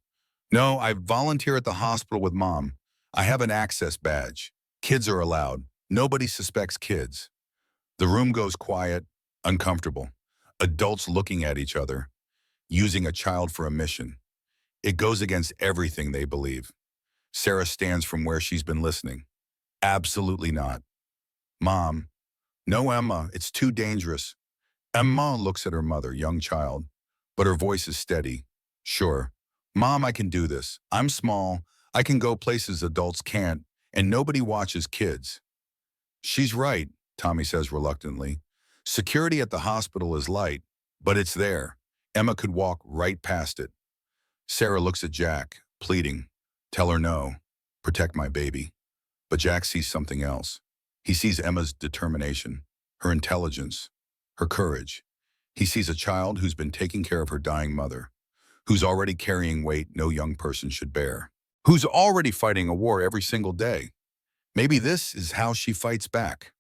No, I volunteer at the hospital with Mom. I have an access badge. Kids are allowed. Nobody suspects kids. The room goes quiet, uncomfortable. Adults looking at each other, using a child for a mission. It goes against everything they believe. Sarah stands from where she's been listening. Absolutely not. Mom. No, Emma, it's too dangerous. Emma looks at her mother, young child, but her voice is steady. Sure. Mom, I can do this. I'm small. I can go places adults can't, and nobody watches kids. She's right, Tommy says reluctantly. Security at the hospital is light, but it's there. Emma could walk right past it. Sarah looks at Jack, pleading. Tell her no. Protect my baby. But Jack sees something else. He sees Emma's determination, her intelligence, her courage. He sees a child who's been taking care of her dying mother, who's already carrying weight no young person should bear, who's already fighting a war every single day. Maybe this is how she fights back.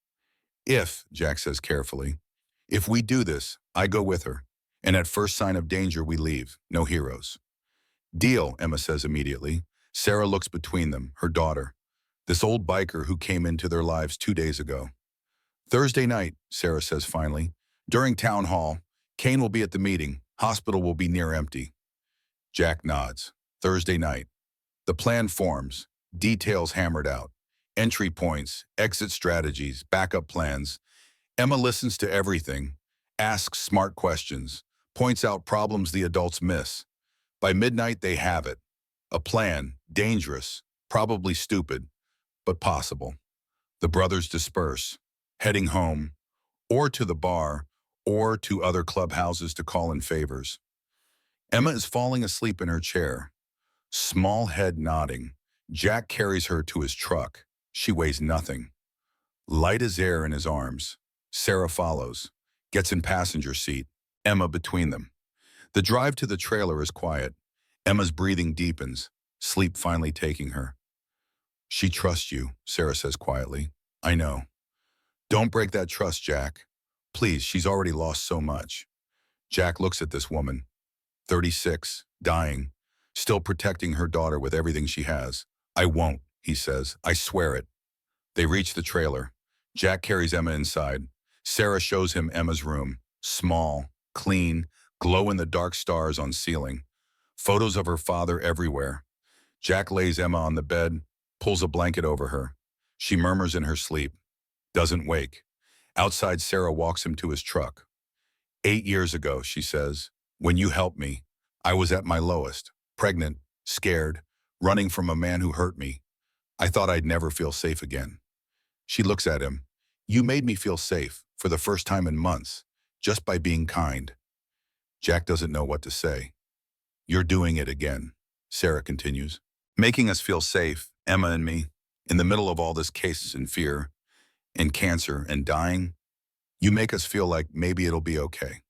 If, Jack says carefully, if we do this, I go with her, and at first sign of danger we leave, no heroes. Deal, Emma says immediately. Sarah looks between them, her daughter, this old biker who came into their lives 2 days ago. Thursday night, Sarah says finally. During town hall, Kane will be at the meeting. Hospital will be near empty. Jack nods. Thursday night. The plan forms. Details hammered out. Entry points, exit strategies, backup plans. Emma listens to everything, asks smart questions, points out problems the adults miss. By midnight, they have it. A plan, dangerous, probably stupid, but possible. The brothers disperse, heading home, or to the bar, or to other clubhouses to call in favors. Emma is falling asleep in her chair, small head nodding. Jack carries her to his truck. She weighs nothing. Light as air in his arms. Sarah follows, gets in passenger seat, Emma between them. The drive to the trailer is quiet. Emma's breathing deepens, sleep finally taking her. She trusts you, Sarah says quietly. I know. Don't break that trust, Jack. Please, she's already lost so much. Jack looks at this woman, 36, dying, still protecting her daughter with everything she has. I won't, he says. I swear it. They reach the trailer. Jack carries Emma inside. Sarah shows him Emma's room. Small, clean, glow-in-the-dark stars on ceiling. Photos of her father everywhere. Jack lays Emma on the bed, pulls a blanket over her. She murmurs in her sleep. Doesn't wake. Outside, Sarah walks him to his truck. 8 years ago, she says, when you helped me, I was at my lowest, pregnant, scared, running from a man who hurt me. I thought I'd never feel safe again. She looks at him. You made me feel safe, for the first time in months, just by being kind. Jack doesn't know what to say. You're doing it again, Sarah continues. Making us feel safe, Emma and me, in the middle of all this chaos and fear, and cancer and dying. You make us feel like maybe it'll be okay.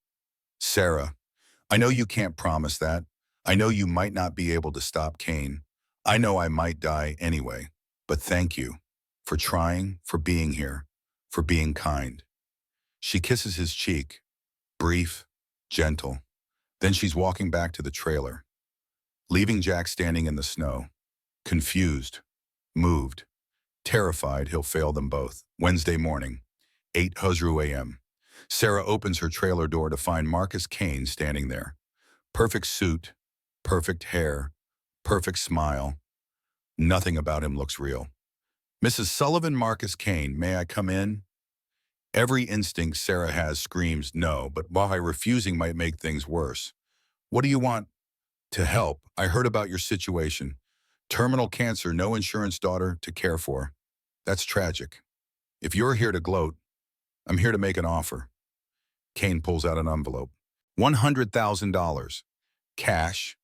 Sarah, I know you can't promise that. I know you might not be able to stop Kane. I know I might die anyway. But thank you for trying, for being here, for being kind. She kisses his cheek, brief, gentle. Then she's walking back to the trailer, leaving Jack standing in the snow, confused, moved, terrified he'll fail them both. Wednesday morning, 8 Huzru a.m. Sarah opens her trailer door to find Marcus Kane standing there. Perfect suit, perfect hair, perfect smile. Nothing about him looks real. Mrs. Sullivan, Marcus Kane, may I come in? Every instinct Sarah has screams no, but why refusing might make things worse. What do you want? To help. I heard about your situation. Terminal cancer, no insurance, daughter to care for. That's tragic. If you're here to gloat, I'm here to make an offer. Kane pulls out an envelope. $100,000. Cash,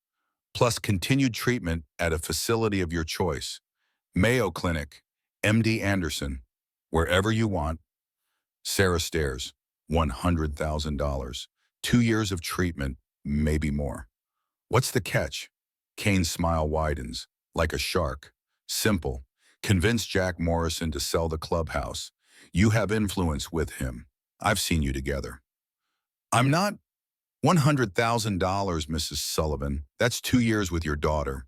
plus continued treatment at a facility of your choice. Mayo Clinic, MD Anderson, wherever you want. Sarah stares. $100,000. 2 years of treatment, maybe more. What's the catch? Kane's smile widens, like a shark. Simple. Convince Jack Morrison to sell the clubhouse. You have influence with him. I've seen you together. I'm not. $100,000, Mrs. Sullivan. That's 2 years with your daughter.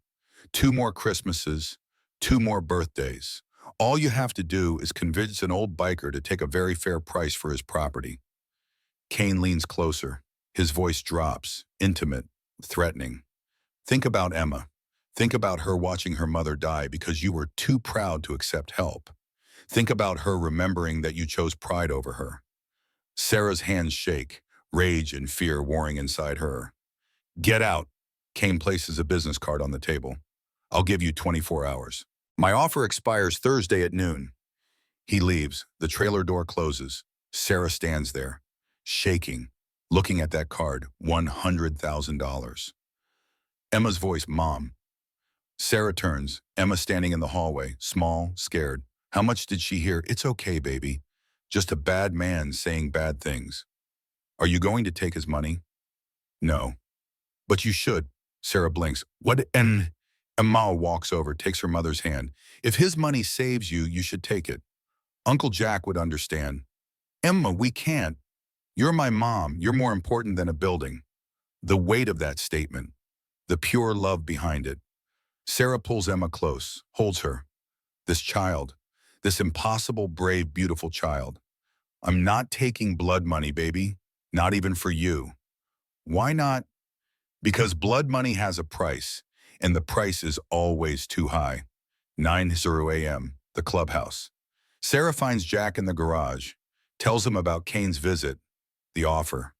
2 more Christmases, 2 more birthdays. All you have to do is convince an old biker to take a very fair price for his property. Kane leans closer. His voice drops, intimate, threatening. Think about Emma. Think about her watching her mother die because you were too proud to accept help. Think about her remembering that you chose pride over her. Sarah's hands shake, rage and fear warring inside her. Get out. Kane places a business card on the table. I'll give you 24 hours. My offer expires Thursday at noon. He leaves. The trailer door closes. Sarah stands there, shaking, looking at that card. $100,000. Emma's voice, Mom. Sarah turns. Emma standing in the hallway, small, scared. How much did she hear? It's okay, baby. Just a bad man saying bad things. Are you going to take his money? No. But you should. Sarah blinks. What? And Emma walks over, takes her mother's hand. If his money saves you, you should take it. Uncle Jack would understand. Emma, we can't. You're my mom. You're more important than a building. The weight of that statement, the pure love behind it. Sarah pulls Emma close, holds her. This child, this impossible, brave, beautiful child. I'm not taking blood money, baby. Not even for you. Why not? Because blood money has a price, and the price is always too high. 9:00 a.m., the clubhouse. Sarah finds Jack in the garage, tells him about Kane's visit, the offer,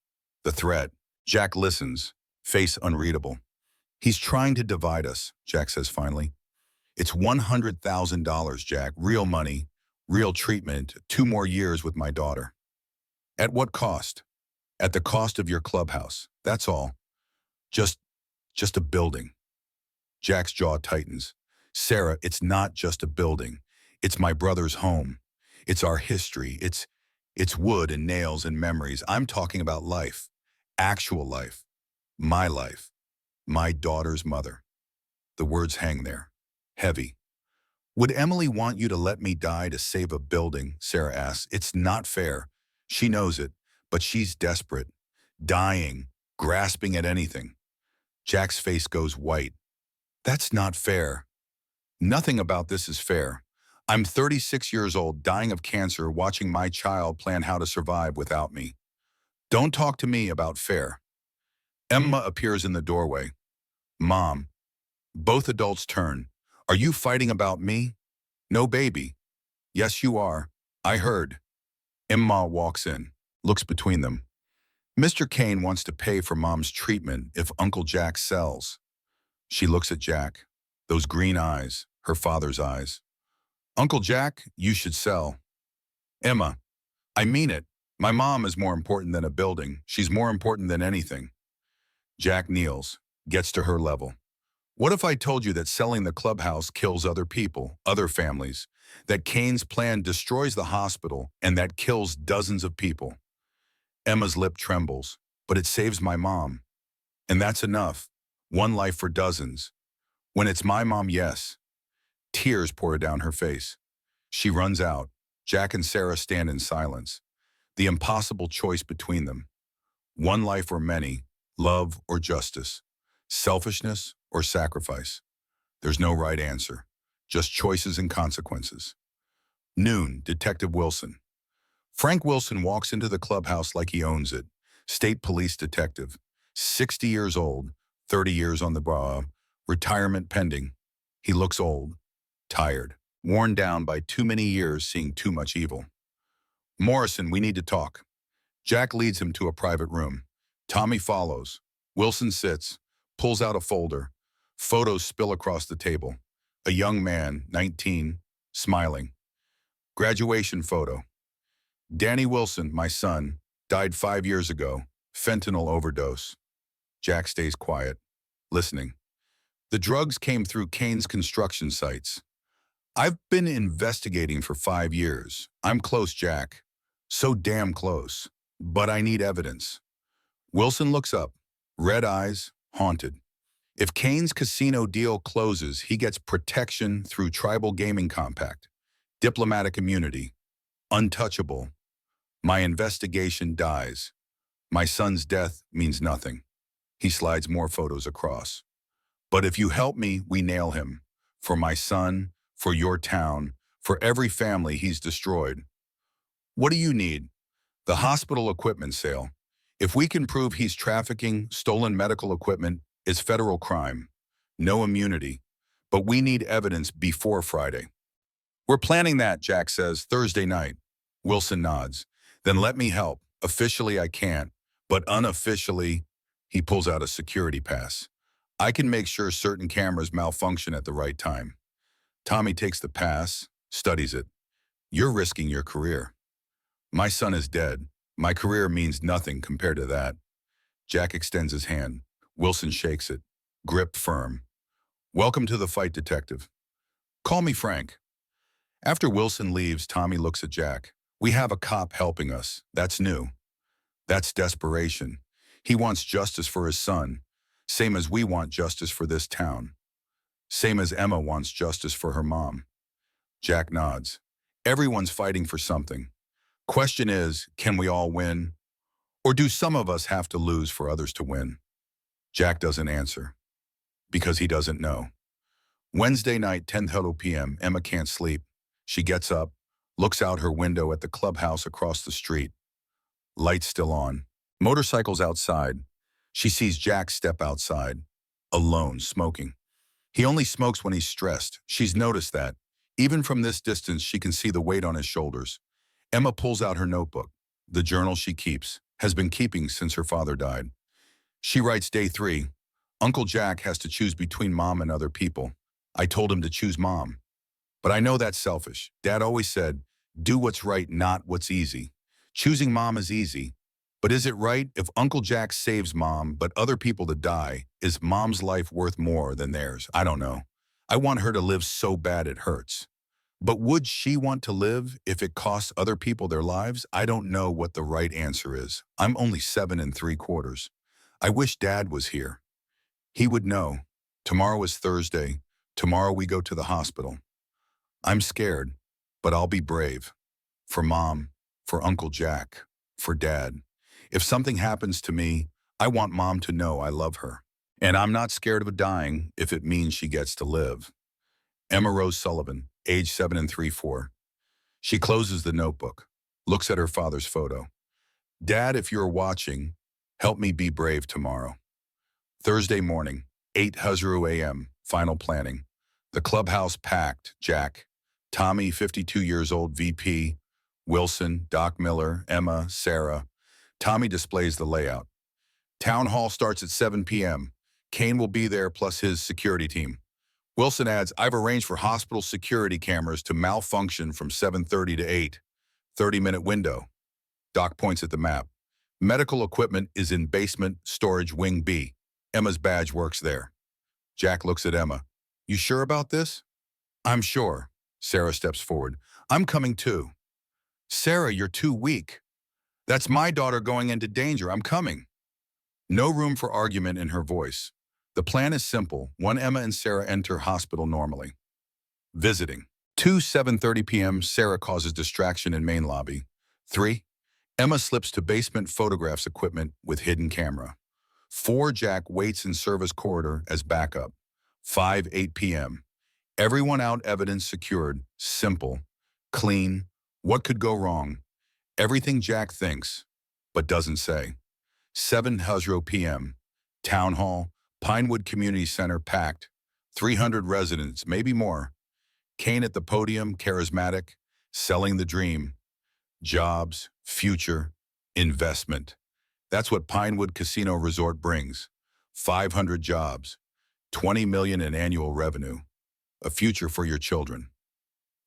the threat. Jack listens, face unreadable. He's trying to divide us, Jack says finally. It's $100,000, Jack, real money, real treatment, 2 more years with my daughter. At what cost? At the cost of your clubhouse, that's all. Just a building. Jack's jaw tightens. Sarah, it's not just a building. It's my brother's home. It's our history. It's wood and nails and memories. I'm talking about life. Actual life. My life. My daughter's mother. The words hang there. Heavy. Would Emily want you to let me die to save a building? Sarah asks. It's not fair. She knows it, but she's desperate. Dying. Grasping at anything. Jack's face goes white. That's not fair. Nothing about this is fair. I'm 36 years old, dying of cancer, watching my child plan how to survive without me. Don't talk to me about fair. Emma appears in the doorway. Mom. Both adults turn. Are you fighting about me? No, baby. Yes, you are. I heard. Emma walks in, looks between them. Mr. Kane wants to pay for Mom's treatment if Uncle Jack sells. She looks at Jack, those green eyes, her father's eyes. Uncle Jack, you should sell. Emma, I mean it. My mom is more important than a building. She's more important than anything. Jack kneels, gets to her level. What if I told you that selling the clubhouse kills other people, other families, that Kane's plan destroys the hospital and that kills dozens of people? Emma's lip trembles, but it saves my mom. And that's enough. One life for dozens. When it's my mom, yes. Tears pour down her face. She runs out. Jack and Sarah stand in silence. The impossible choice between them. One life or many, love or justice, selfishness or sacrifice. There's no right answer, just choices and consequences. Noon, Detective Wilson. Frank Wilson walks into the clubhouse like he owns it. State police detective, 60 years old, 30 years on the bar, retirement pending. He looks old, tired, worn down by too many years seeing too much evil. Morrison, we need to talk. Jack leads him to a private room. Tommy follows. Wilson sits, pulls out a folder. Photos spill across the table. A young man, 19, smiling. Graduation photo. Danny Wilson, my son, died 5 years ago, fentanyl overdose. Jack stays quiet, listening. The drugs came through Kane's construction sites. I've been investigating for 5 years. I'm close, Jack. So damn close. But I need evidence. Wilson looks up, red eyes, haunted. If Kane's casino deal closes, he gets protection through tribal gaming compact, diplomatic immunity, untouchable. My investigation dies. My son's death means nothing. He slides more photos across. But if you help me, we nail him. For my son, for your town, for every family he's destroyed. What do you need? The hospital equipment sale. If we can prove he's trafficking stolen medical equipment, it's federal crime. No immunity. But we need evidence before Friday. We're planning that, Jack says, Thursday night. Wilson nods. Then let me help. Officially, I can't. But unofficially, he pulls out a security pass. I can make sure certain cameras malfunction at the right time. Tommy takes the pass, studies it. You're risking your career. My son is dead. My career means nothing compared to that. Jack extends his hand. Wilson shakes it, grip firm. Welcome to the fight, detective. Call me Frank. After Wilson leaves, Tommy looks at Jack. We have a cop helping us. That's new. That's desperation. He wants justice for his son, same as we want justice for this town. Same as Emma wants justice for her mom. Jack nods. Everyone's fighting for something. Question is, can we all win? Or do some of us have to lose for others to win? Jack doesn't answer, because he doesn't know. Wednesday night, 10:30 p.m., Emma can't sleep. She gets up, looks out her window at the clubhouse across the street. Lights still on. Motorcycles outside. She sees Jack step outside, alone, smoking. He only smokes when he's stressed. She's noticed that. Even from this distance, she can see the weight on his shoulders. Emma pulls out her notebook, the journal she keeps, has been keeping since her father died. She writes day 3. Uncle Jack has to choose between mom and other people. I told him to choose mom. But I know that's selfish. Dad always said, do what's right, not what's easy. Choosing mom is easy. But is it right if Uncle Jack saves mom, but other people to die? Is mom's life worth more than theirs? I don't know. I want her to live so bad it hurts. But would she want to live if it costs other people their lives? I don't know what the right answer is. I'm only 7 3/4. I wish Dad was here. He would know. Tomorrow is Thursday. Tomorrow we go to the hospital. I'm scared, but I'll be brave. For Mom, for Uncle Jack, for Dad. If something happens to me, I want Mom to know I love her. And I'm not scared of dying if it means she gets to live. Emma Rose Sullivan, age 7 3/4. She closes the notebook, looks at her father's photo. Dad, if you're watching, help me be brave tomorrow. Thursday morning, 8:00 a.m., final planning. The clubhouse packed. Jack, Tommy, 52 years old, VP, Wilson, Doc Miller, Emma, Sarah. Tommy displays the layout. Town hall starts at 7 p.m. Kane will be there plus his security team. Wilson adds, I've arranged for hospital security cameras to malfunction from 7:30 to 8. 30-minute window. Doc points at the map. Medical equipment is in basement storage wing B. Emma's badge works there. Jack looks at Emma. You sure about this? I'm sure. Sarah steps forward. I'm coming too. Sarah, you're too weak. That's my daughter going into danger. I'm coming. No room for argument in her voice. The plan is simple. 1, Emma and Sarah enter hospital normally. Visiting. 2, 7:30 p.m., Sarah causes distraction in main lobby. 3, Emma slips to basement photographs equipment with hidden camera. 4, Jack waits in service corridor as backup. 5, 8 p.m. Everyone out, evidence secured. Simple. Clean. What could go wrong? Everything Jack thinks, but doesn't say. 7:00 p.m. Town hall, Pinewood Community Center packed. 300 residents, maybe more. Kane at the podium, charismatic, selling the dream. Jobs, future, investment. That's what Pinewood Casino Resort brings. 500 jobs, 20 million in annual revenue. A future for your children.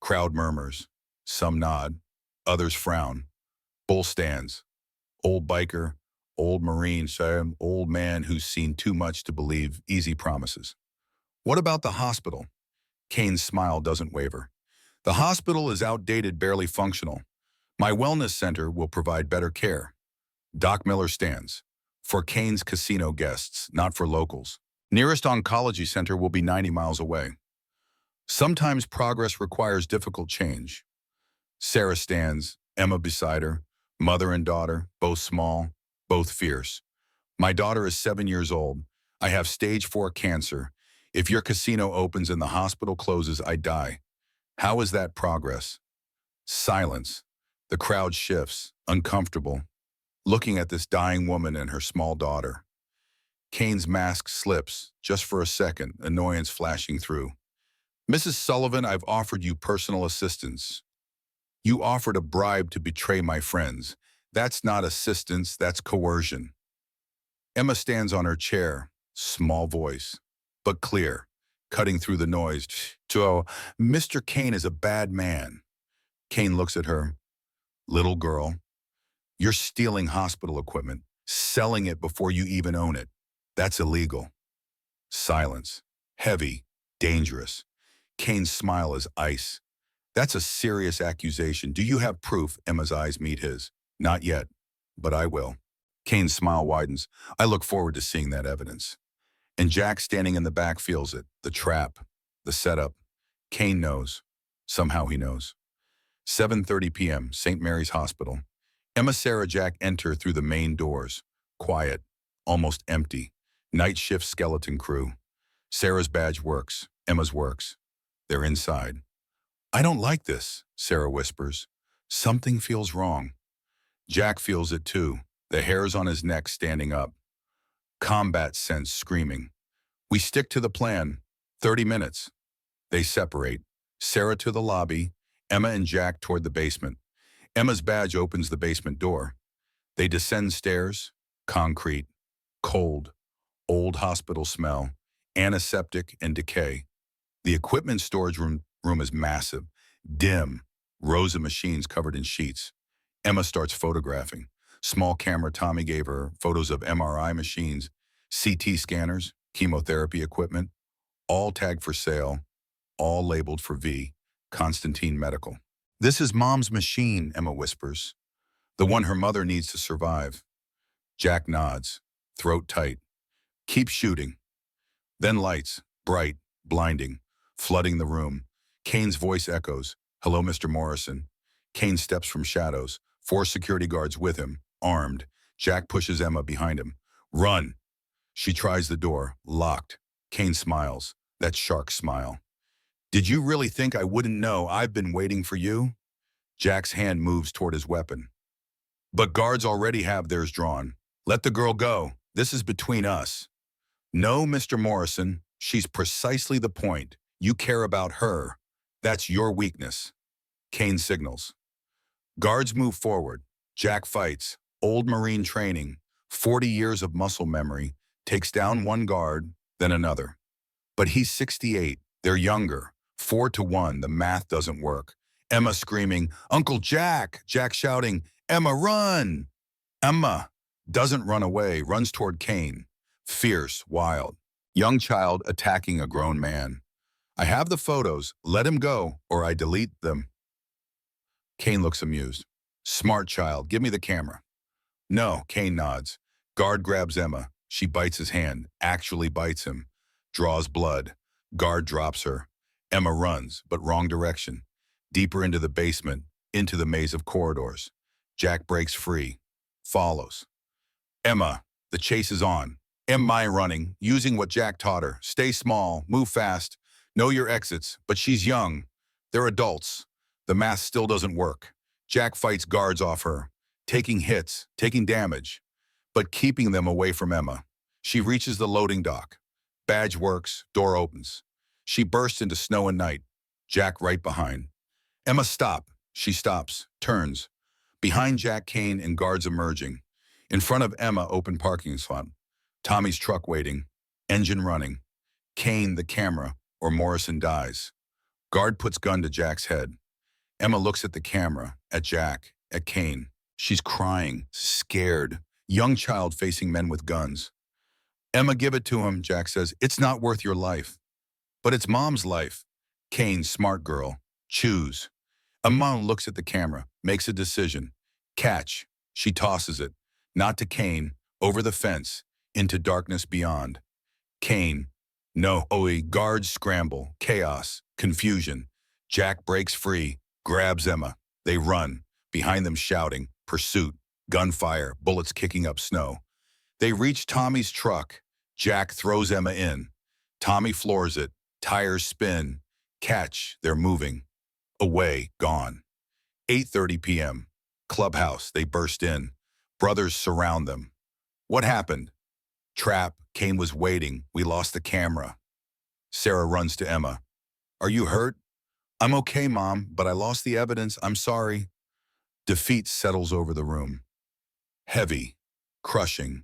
Crowd murmurs. Some nod, others frown. Bull stands. Old biker, old Marine, some old man who's seen too much to believe easy promises. What about the hospital? Kane's smile doesn't waver. The hospital is outdated, barely functional. My wellness center will provide better care. Doc Miller stands. For Kane's casino guests, not for locals. Nearest oncology center will be 90 miles away. Sometimes progress requires difficult change. Sarah stands, Emma beside her, mother and daughter, both small, both fierce. My daughter is 7 years old. I have stage 4 cancer. If your casino opens and the hospital closes, I die. How is that progress? Silence. The crowd shifts, uncomfortable, looking at this dying woman and her small daughter. Kane's mask slips, just for a second, annoyance flashing through. Mrs. Sullivan, I've offered you personal assistance. You offered a bribe to betray my friends. That's not assistance, that's coercion. Emma stands on her chair, small voice, but clear, cutting through the noise. So, Mr. Kane is a bad man. Kane looks at her. Little girl, you're stealing hospital equipment, selling it before you even own it. That's illegal. Silence. Heavy, dangerous. Kane's smile is ice. That's a serious accusation. Do you have proof? Emma's eyes meet his. Not yet, but I will. Kane's smile widens. I look forward to seeing that evidence. And Jack, standing in the back, feels it. The trap, the setup. Kane knows. Somehow he knows. 7:30 p.m., St. Mary's Hospital. Emma, Sarah, Jack enter through the main doors. Quiet, almost empty. Night shift skeleton crew. Sarah's badge works. Emma's works. They're inside. I don't like this, Sarah whispers. Something feels wrong. Jack feels it too, the hairs on his neck standing up. Combat sense screaming. We stick to the plan. 30 minutes. They separate. Sarah to the lobby, Emma and Jack toward the basement. Emma's badge opens the basement door. They descend stairs. Concrete. Cold. Old hospital smell. Antiseptic and decay. The equipment storage room is massive. Dim. Rows of machines covered in sheets. Emma starts photographing. Small camera Tommy gave her, photos of MRI machines, CT scanners, chemotherapy equipment, all tagged for sale, all labeled for V, Constantine Medical. This is Mom's machine, Emma whispers. The one her mother needs to survive. Jack nods, throat tight. Keep shooting. Then lights, bright, blinding, flooding the room. Kane's voice echoes. Hello, Mr. Morrison. Kane steps from shadows, 4 security guards with him, armed. Jack pushes Emma behind him. Run! She tries the door, locked. Kane smiles, that shark smile. Did you really think I wouldn't know I've been waiting for you? Jack's hand moves toward his weapon. But guards already have theirs drawn. Let the girl go. This is between us. No, Mr. Morrison, she's precisely the point. You care about her. That's your weakness. Kane signals. Guards move forward. Jack fights. Old Marine training. 40 years of muscle memory. Takes down one guard, then another. But he's 68. They're younger. 4-1. The math doesn't work. Emma screaming, Uncle Jack! Jack shouting, Emma, run! Emma doesn't run away, runs toward Kane. Fierce, wild. Young child attacking a grown man. I have the photos. Let him go, or I delete them. Kane looks amused. Smart child, give me the camera. No, Kane nods. Guard grabs Emma. She bites his hand, actually bites him. Draws blood. Guard drops her. Emma runs, but wrong direction. Deeper into the basement, into the maze of corridors. Jack breaks free. Follows. Emma, the chase is on. Emma running, using what Jack taught her. Stay small, move fast, know your exits, but she's young. They're adults. The math still doesn't work. Jack fights guards off her, taking hits, taking damage, but keeping them away from Emma. She reaches the loading dock. Badge works, door opens. She bursts into snow and night. Jack right behind. Emma, stop. She stops, turns. Behind Jack, Kane and guards emerging. In front of Emma, open parking spot. Tommy's truck waiting. Engine running. Kane, the camera, or Morrison dies. Guard puts gun to Jack's head. Emma looks at the camera, at Jack, at Kane. She's crying, scared. Young child facing men with guns. Emma, give it to him, Jack says. It's not worth your life. But it's Mom's life. Kane, smart girl. Choose. Emma looks at the camera, makes a decision. Catch. She tosses it. Not to Kane, over the fence, into darkness beyond. Kane. No. Guards scramble. Chaos. Confusion. Jack breaks free, grabs Emma. They run. Behind them shouting. Pursuit. Gunfire. Bullets kicking up snow. They reach Tommy's truck. Jack throws Emma in. Tommy floors it. Tires spin. Catch. They're moving. Away. Gone. 8:30 p.m. Clubhouse. They burst in. Brothers surround them. What happened? Trap. Kane was waiting. We lost the camera. Sarah runs to Emma. Are you hurt? I'm okay, Mom, but I lost the evidence. I'm sorry. Defeat settles over the room. Heavy. Crushing.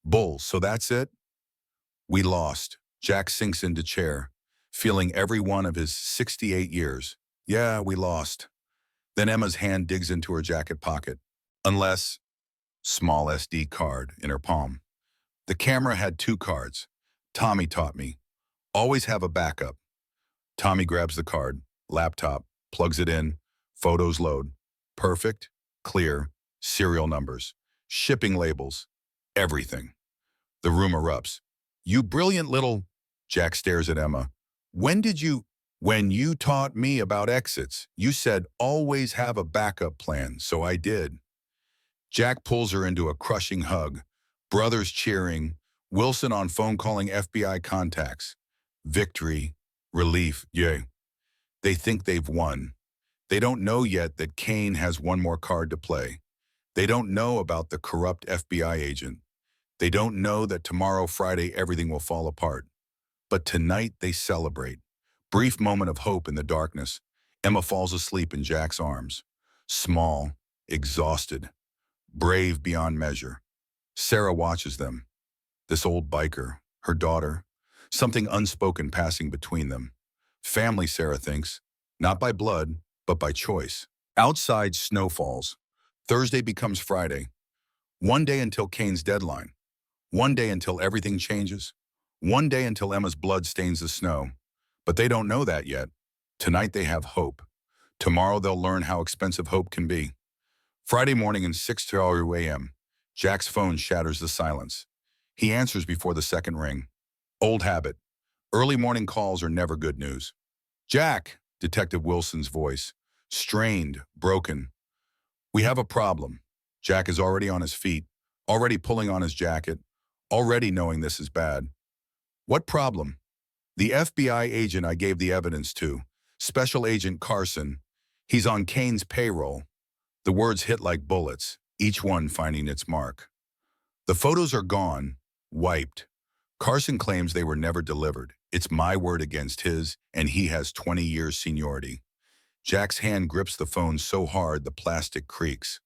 Bull, so that's it? We lost. Jack sinks into chair, feeling every one of his 68 years. Yeah, we lost. Then Emma's hand digs into her jacket pocket. Unless, small SD card in her palm. The camera had 2 cards. Tommy taught me. Always have a backup. Tommy grabs the card, laptop, plugs it in, photos load. Perfect, clear, serial numbers. shipping labels, everything. The room erupts. You brilliant little... Jack stares at Emma. When did you... When you taught me about exits, you said always have a backup plan, so I did. Jack pulls her into a crushing hug. Brothers cheering. Wilson on phone calling FBI contacts. Victory. Relief. Yay. They think they've won. They don't know yet that Kane has one more card to play. They don't know about the corrupt FBI agent. They don't know that tomorrow, Friday, everything will fall apart. But tonight they celebrate. Brief moment of hope in the darkness. Emma falls asleep in Jack's arms. Small, exhausted, brave beyond measure. Sarah watches them. This old biker, her daughter, something unspoken passing between them. Family, Sarah thinks, not by blood, but by choice. Outside, snow falls. Thursday becomes Friday. One day until Kane's deadline. One day until everything changes. One day until Emma's blood stains the snow. But they don't know that yet. Tonight they have hope. Tomorrow they'll learn how expensive hope can be. Friday morning at 6:00 a.m., Jack's phone shatters the silence. He answers before the second ring. Old habit. Early morning calls are never good news. Jack, Detective Wilson's voice. Strained, broken. We have a problem. Jack is already on his feet, already pulling on his jacket, already knowing this is bad. What problem? The FBI agent I gave the evidence to, Special Agent Carson, he's on Kane's payroll. The words hit like bullets, each one finding its mark. The photos are gone, wiped. Carson claims they were never delivered. It's my word against his, and he has 20 years seniority. Jack's hand grips the phone so hard the plastic creaks.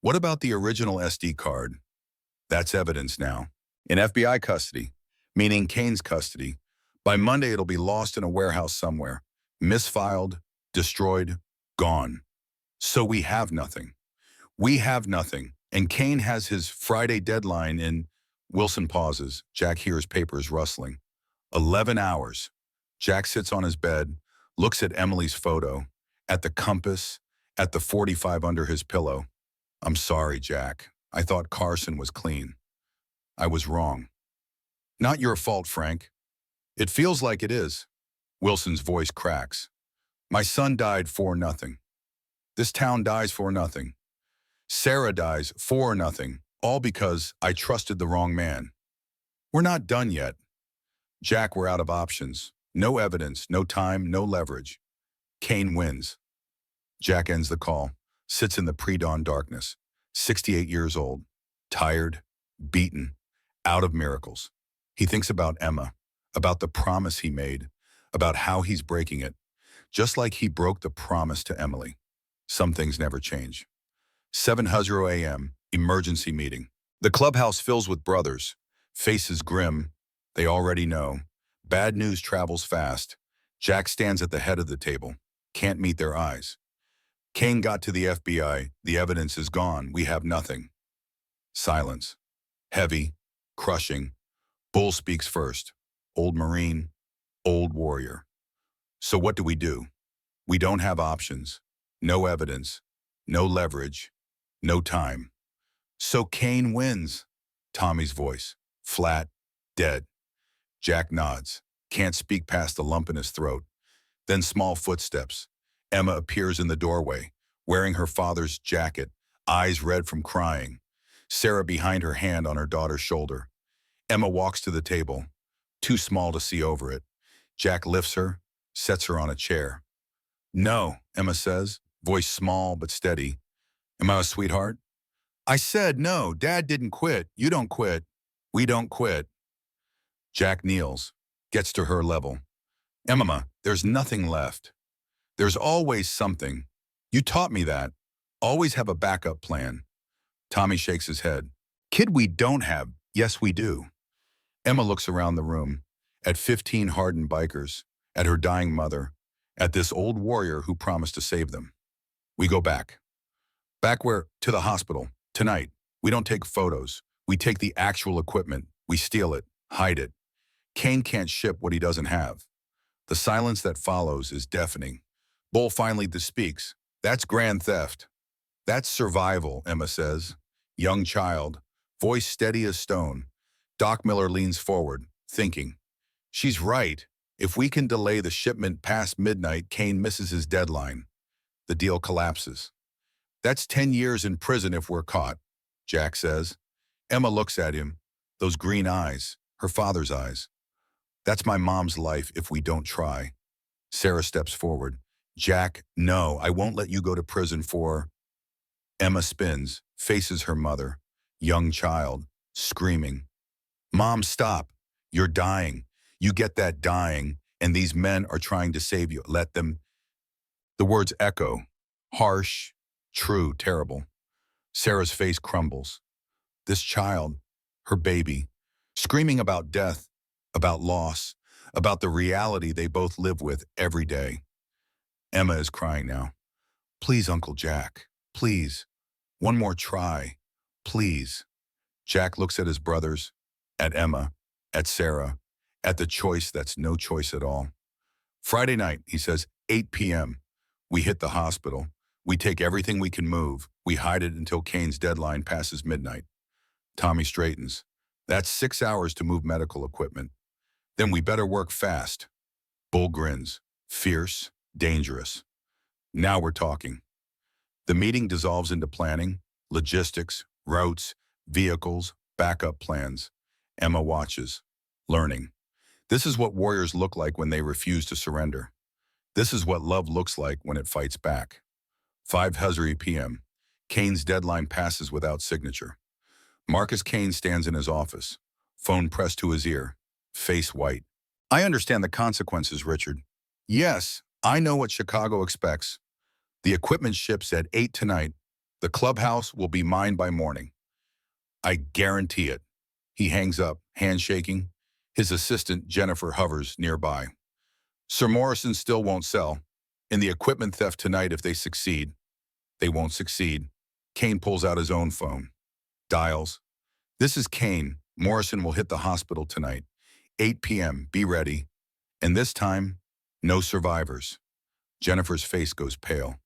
What about the original SD card? That's evidence now. In FBI custody, meaning Kane's custody. By Monday, it'll be lost in a warehouse somewhere. Misfiled, destroyed, gone. So we have nothing. We have nothing. And Kane has his Friday deadline in... Wilson pauses. Jack hears papers rustling. 11 hours. Jack sits on his bed, looks at Emily's photo, at the compass, at the 45 under his pillow. I'm sorry, Jack. I thought Carson was clean. I was wrong. Not your fault, Frank. It feels like it is. Wilson's voice cracks. My son died for nothing. This town dies for nothing. Sarah dies for nothing, all because I trusted the wrong man. We're not done yet. Jack, we're out of options. No evidence, no time, no leverage. Kane wins. Jack ends the call, sits in the pre-dawn darkness, 68 years old, tired, beaten, out of miracles. He thinks about Emma, about the promise he made, about how he's breaking it, just like he broke the promise to Emily. Some things never change. 7:00 a.m., emergency meeting. The clubhouse fills with brothers, faces grim. They already know. Bad news travels fast. Jack stands at the head of the table, can't meet their eyes. Kane got to the FBI. The evidence is gone. We have nothing. Silence. Heavy, crushing. Bull speaks first. Old Marine, old warrior. So what do? We don't have options. No evidence. No leverage. No time. So Kane wins. Tommy's voice. Flat. Dead. Jack nods. Can't speak past the lump in his throat. Then small footsteps. Emma appears in the doorway, wearing her father's jacket, eyes red from crying. Sarah behind her, hand on her daughter's shoulder. Emma walks to the table, too small to see over it. Jack lifts her, sets her on a chair. No, Emma says, voice small but steady. Am I a sweetheart? I said no, Dad didn't quit. You don't quit. We don't quit. Jack kneels, gets to her level. Emma, there's nothing left. There's always something. You taught me that. Always have a backup plan. Tommy shakes his head. Kid, we don't have. Yes, we do. Emma looks around the room, at 15 hardened bikers, at her dying mother, at this old warrior who promised to save them. We go back. Back where? To the hospital. Tonight. We don't take photos. We take the actual equipment. We steal it. Hide it. Kane can't ship what he doesn't have. The silence that follows is deafening. Bull finally speaks. That's grand theft. That's survival, Emma says. Young child, voice steady as stone. Doc Miller leans forward, thinking. She's right. If we can delay the shipment past midnight, Kane misses his deadline. The deal collapses. That's 10 years in prison if we're caught, Jack says. Emma looks at him. Those green eyes, her father's eyes. That's my mom's life if we don't try. Sarah steps forward. Jack, no, I won't let you go to prison for... Emma spins, faces her mother. Young child, screaming. Mom, stop. You're dying. You get that dying, and these men are trying to save you. Let them... The words echo. Harsh, true, terrible. Sarah's face crumbles. This child, her baby, screaming about death, about loss, about the reality they both live with every day. Emma is crying now. Please, Uncle Jack, please. One more try, please. Jack looks at his brothers, at Emma, at Sarah, at the choice that's no choice at all. Friday night, he says, 8 p.m. We hit the hospital. We take everything we can move. We hide it until Kane's deadline passes midnight. Tommy straightens. That's 6 hours to move medical equipment. Then we better work fast. Bull grins. Fierce, dangerous. Now we're talking. The meeting dissolves into planning, logistics, routes, vehicles, backup plans. Emma watches, learning. This is what warriors look like when they refuse to surrender. This is what love looks like when it fights back. 5:00 p.m. Kane's deadline passes without signature. Marcus Kane stands in his office, phone pressed to his ear, face white. I understand the consequences, Richard. Yes, I know what Chicago expects. The equipment ships at 8 tonight. The clubhouse will be mine by morning. I guarantee it. He hangs up, handshaking. His assistant, Jennifer, hovers nearby. Sir Morrison still won't sell. In the equipment theft tonight, if they succeed, they won't succeed. Kane pulls out his own phone. Dials. This is Kane. Morrison will hit the hospital tonight. 8 p.m. Be ready. And this time, no survivors. Jennifer's face goes pale.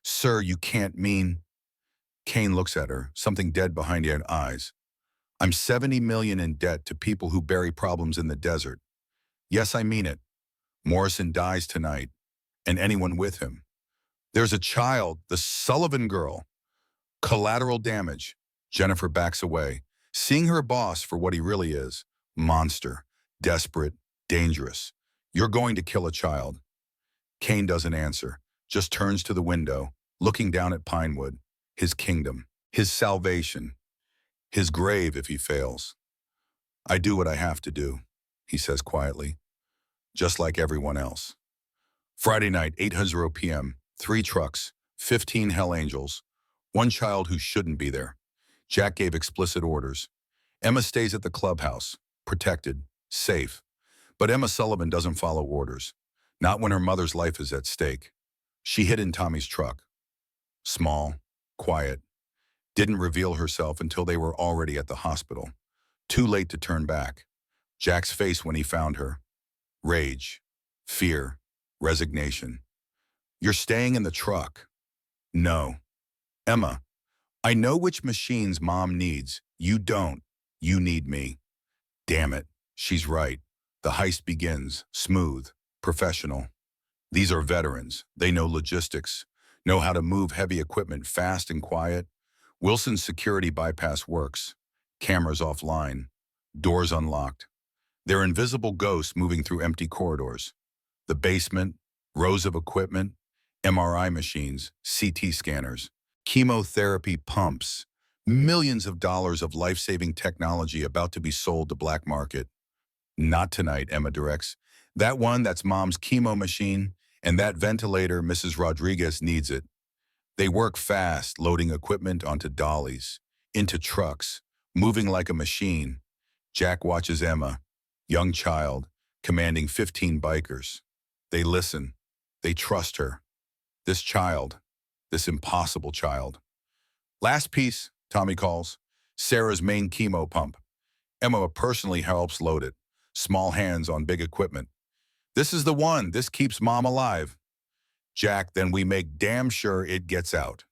Sir, you can't mean... Kane looks at her, something dead behind her eyes. I'm $70 million in debt to people who bury problems in the desert. Yes, I mean it. Morrison dies tonight, and anyone with him. There's a child, the Sullivan girl. Collateral damage. Jennifer backs away, seeing her boss for what he really is. Monster, desperate, dangerous. You're going to kill a child. Kane doesn't answer, just turns to the window, looking down at Pinewood, his kingdom, his salvation, his grave if he fails. I do what I have to do, he says quietly, just like everyone else. Friday night, 8:00 p.m., 3 trucks, 15 Hell Angels, one child who shouldn't be there. Jack gave explicit orders. Emma stays at the clubhouse, protected, safe. But Emma Sullivan doesn't follow orders, not when her mother's life is at stake. She hid in Tommy's truck. Small, quiet, didn't reveal herself until they were already at the hospital. Too late to turn back. Jack's face when he found her. Rage, fear, resignation. You're staying in the truck. No. Emma, I know which machines Mom needs. You don't. You need me. Damn it. She's right. The heist begins, smooth, professional. These are veterans. They know logistics, know how to move heavy equipment fast and quiet. Wilson's security bypass works. Cameras offline. Doors unlocked. They're invisible ghosts moving through empty corridors. The basement, rows of equipment, MRI machines, CT scanners, chemotherapy pumps, millions of dollars of life-saving technology about to be sold to black market. Not tonight, Emma directs. That one, that's Mom's chemo machine, and that ventilator, Mrs. Rodriguez needs it. They work fast, loading equipment onto dollies, into trucks, moving like a machine. Jack watches Emma, young child, commanding 15 bikers. They listen. They trust her. This child, this impossible child. Last piece, Tommy calls, Sarah's main chemo pump. Emma personally helps load it, small hands on big equipment. This is the one. This keeps Mom alive. Jack, then we make damn sure it gets out.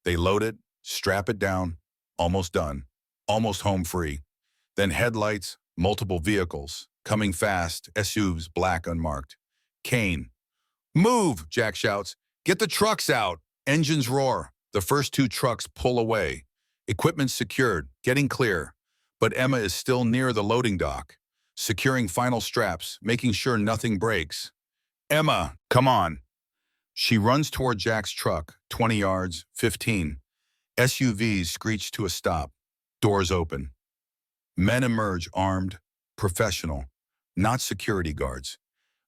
They load it, strap it down, almost done, almost home free. Then headlights, multiple vehicles, coming fast, SUVs, black, unmarked. Kane. Move, Jack shouts. Get the trucks out. Engines roar. The first two trucks pull away. Equipment secured, getting clear. But Emma is still near the loading dock, securing final straps, making sure nothing breaks. Emma, come on. She runs toward Jack's truck, 20 yards, 15. SUVs screech to a stop. Doors open. Men emerge armed, professional, not security guards.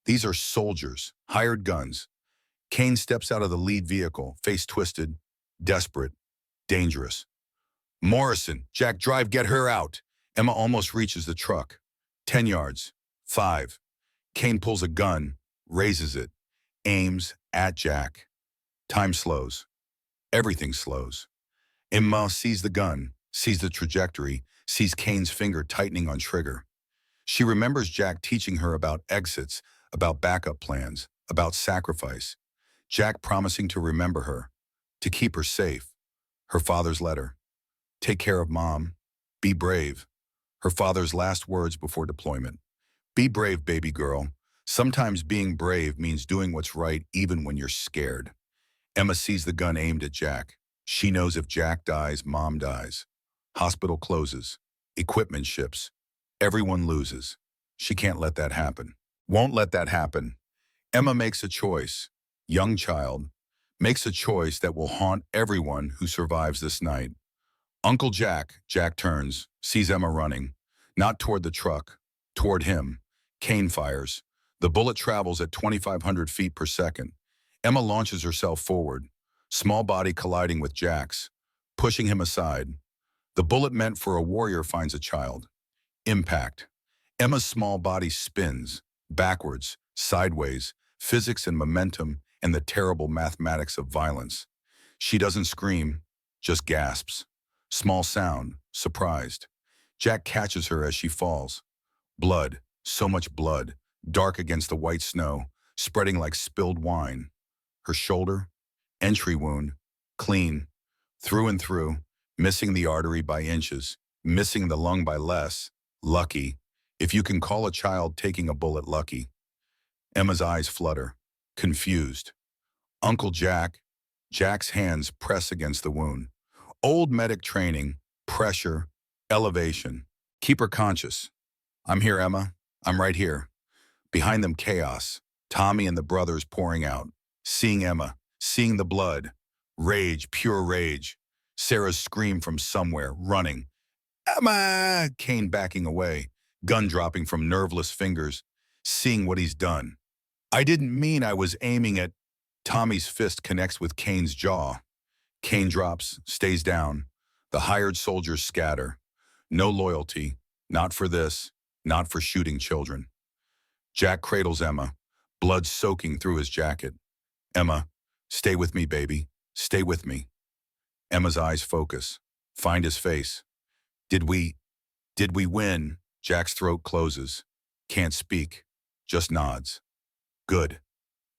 These are soldiers, hired guns. Kane steps out of the lead vehicle, face twisted, desperate, dangerous. Morrison, Jack, drive, get her out. Emma almost reaches the truck. 10 yards, 5. Kane pulls a gun, raises it, aims at Jack. Time slows. Everything slows. Emma sees the gun, sees the trajectory, sees Kane's finger tightening on trigger. She remembers Jack teaching her about exits, about backup plans, about sacrifice. Jack promising to remember her, to keep her safe. Her father's letter. Take care of Mom. Be brave. Her father's last words before deployment. Be brave, baby girl. Sometimes being brave means doing what's right even when you're scared. Emma sees the gun aimed at Jack. She knows if Jack dies, Mom dies. Hospital closes. Equipment ships. Everyone loses. She can't let that happen. Won't let that happen. Emma makes a choice. Young child. Makes a choice that will haunt everyone who survives this night. Uncle Jack, Jack turns, sees Emma running. Not toward the truck. Toward him. Kane fires. The bullet travels at 2,500 feet per second. Emma launches herself forward. Small body colliding with Jack's. Pushing him aside. The bullet meant for a warrior finds a child. Impact. Emma's small body spins, backwards, sideways, physics and momentum and the terrible mathematics of violence. She doesn't scream, just gasps. Small sound, surprised. Jack catches her as she falls. Blood, so much blood, dark against the white snow, spreading like spilled wine. Her shoulder, entry wound, clean, through and through, missing the artery by inches, missing the lung by less. Lucky, if you can call a child taking a bullet lucky. Emma's eyes flutter, confused. Uncle Jack, Jack's hands press against the wound. Old medic training, pressure, elevation. Keep her conscious. I'm here, Emma. I'm right here. Behind them, chaos. Tommy and the brothers pouring out. Seeing Emma, seeing the blood. Rage, pure rage. Sarah's scream from somewhere, running. Emma! Kane backing away, gun dropping from nerveless fingers, seeing what he's done. I didn't mean I was aiming at... Tommy's fist connects with Kane's jaw. Kane drops, stays down. The hired soldiers scatter. No loyalty, not for this, not for shooting children. Jack cradles Emma, blood soaking through his jacket. Emma, stay with me, baby. Stay with me. Emma's eyes focus, find his face. Did we win? Jack's throat closes. Can't speak, just nods. Good.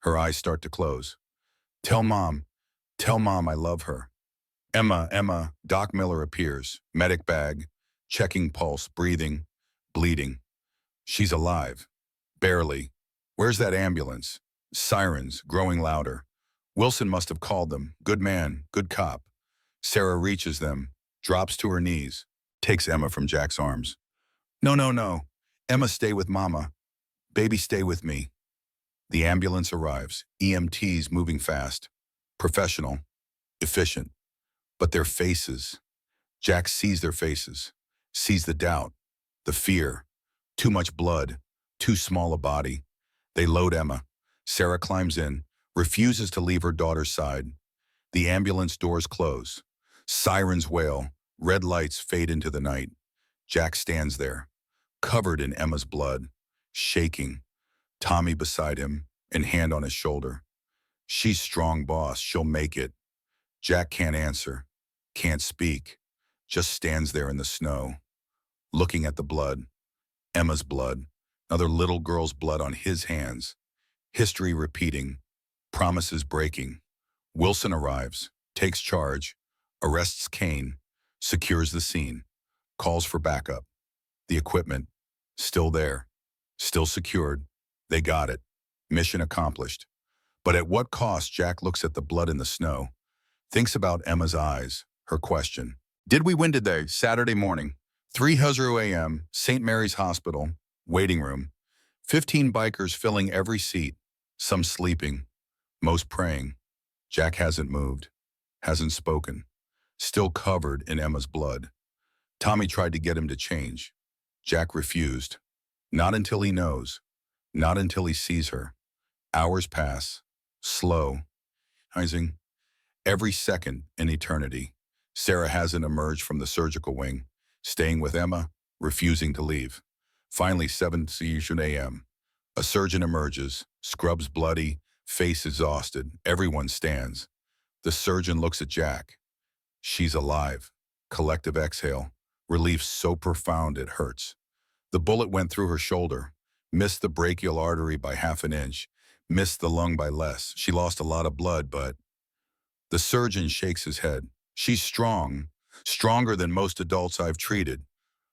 Her eyes start to close. Tell Mom I love her. Emma, Doc Miller appears, medic bag, checking pulse, breathing, bleeding. She's alive. Barely. Where's that ambulance? Sirens, growing louder. Wilson must have called them. Good man, good cop. Sarah reaches them, drops to her knees, takes Emma from Jack's arms. No. Emma, stay with Mama. Baby, stay with me. The ambulance arrives, EMTs moving fast. Professional, efficient. But their faces. Jack sees their faces, sees the doubt, the fear. Too much blood, too small a body. They load Emma. Sarah climbs in, refuses to leave her daughter's side. The ambulance doors close. Sirens wail, red lights fade into the night. Jack stands there, covered in Emma's blood, shaking. Tommy beside him, and hand on his shoulder. She's strong, boss. She'll make it. Jack can't answer, can't speak, just stands there in the snow, looking at the blood. Emma's blood, another little girl's blood on his hands. History repeating, promises breaking. Wilson arrives, takes charge, arrests Kane, secures the scene, calls for backup. The equipment, still there, still secured. They got it. Mission accomplished. But at what cost? Jack looks at the blood in the snow, thinks about Emma's eyes, her question. Did we win today? Saturday morning, 3:00 a.m., St. Mary's Hospital, waiting room. 15 bikers filling every seat, some sleeping, most praying. Jack hasn't moved, hasn't spoken, still covered in Emma's blood. Tommy tried to get him to change. Jack refused. Not until he knows, not until he sees her. Hours pass, slow, rising, every second an eternity. Sarah hasn't emerged from the surgical wing, staying with Emma, refusing to leave. Finally, 7:00 a.m. A surgeon emerges, scrubs bloody, face exhausted. Everyone stands. The surgeon looks at Jack. She's alive. Collective exhale. Relief so profound it hurts. The bullet went through her shoulder, missed the brachial artery by half an inch, missed the lung by less. She lost a lot of blood, but the surgeon shakes his head. She's strong, stronger than most adults I've treated.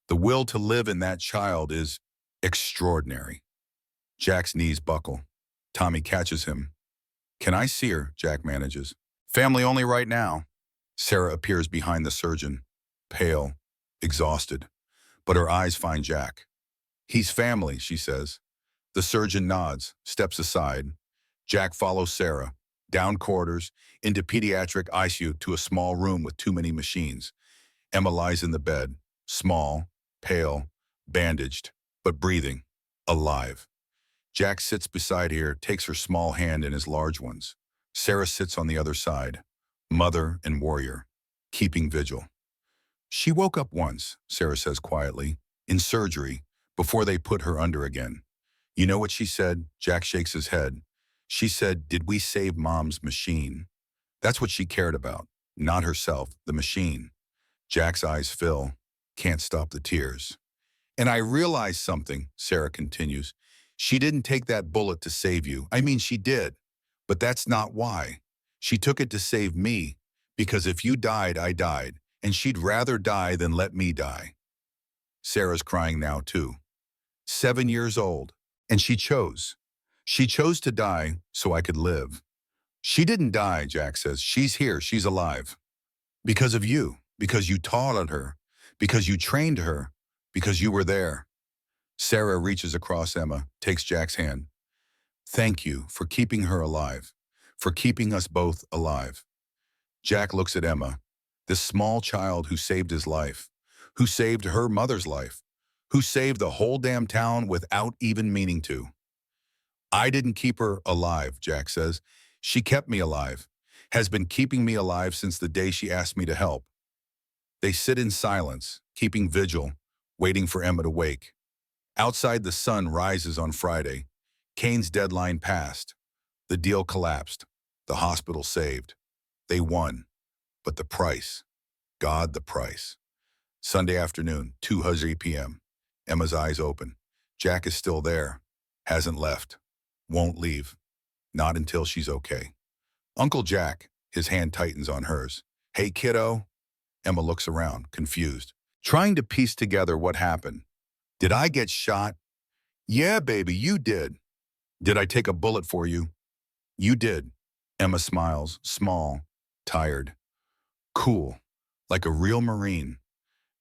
The will to live in that child is extraordinary. Jack's knees buckle. Tommy catches him. Can I see her? Jack manages. Family only right now. Sarah appears behind the surgeon, pale, exhausted, but her eyes find Jack. He's family, she says. The surgeon nods, steps aside. Jack follows Sarah, down corridors, into pediatric ICU to a small room with too many machines. Emma lies in the bed, small, pale, bandaged, but breathing, alive. Jack sits beside her, takes her small hand in his large ones. Sarah sits on the other side, mother and warrior, keeping vigil. She woke up once, Sarah says quietly, in surgery, before they put her under again. You know what she said? Jack shakes his head. She said, did we save Mom's machine? That's what she cared about, not herself, the machine. Jack's eyes fill, can't stop the tears. And I realized something, Sarah continues. She didn't take that bullet to save you. I mean, she did, but that's not why. She took it to save me, because if you died, I died, and she'd rather die than let me die. Sarah's crying now, too. 7 years old, and she chose. She chose to die so I could live. She didn't die, Jack says. She's here, she's alive. Because of you, because you taught her, because you trained her, because you were there. Sarah reaches across Emma, takes Jack's hand. Thank you for keeping her alive, for keeping us both alive. Jack looks at Emma, this small child who saved his life, who saved her mother's life, who saved the whole damn town without even meaning to. I didn't keep her alive, Jack says. She kept me alive, has been keeping me alive since the day she asked me to help. They sit in silence, keeping vigil, waiting for Emma to wake. Outside, the sun rises on Friday. Kane's deadline passed. The deal collapsed. The hospital saved. They won. But the price. God, the price. Sunday afternoon, 2:00 p.m. Emma's eyes open. Jack is still there. Hasn't left. Won't leave. Not until she's okay. Uncle Jack, his hand tightens on hers. Hey, kiddo. Emma looks around, confused, trying to piece together what happened. Did I get shot? Yeah, baby, you did. Did I take a bullet for you? You did. Emma smiles, small, tired. Cool, like a real Marine.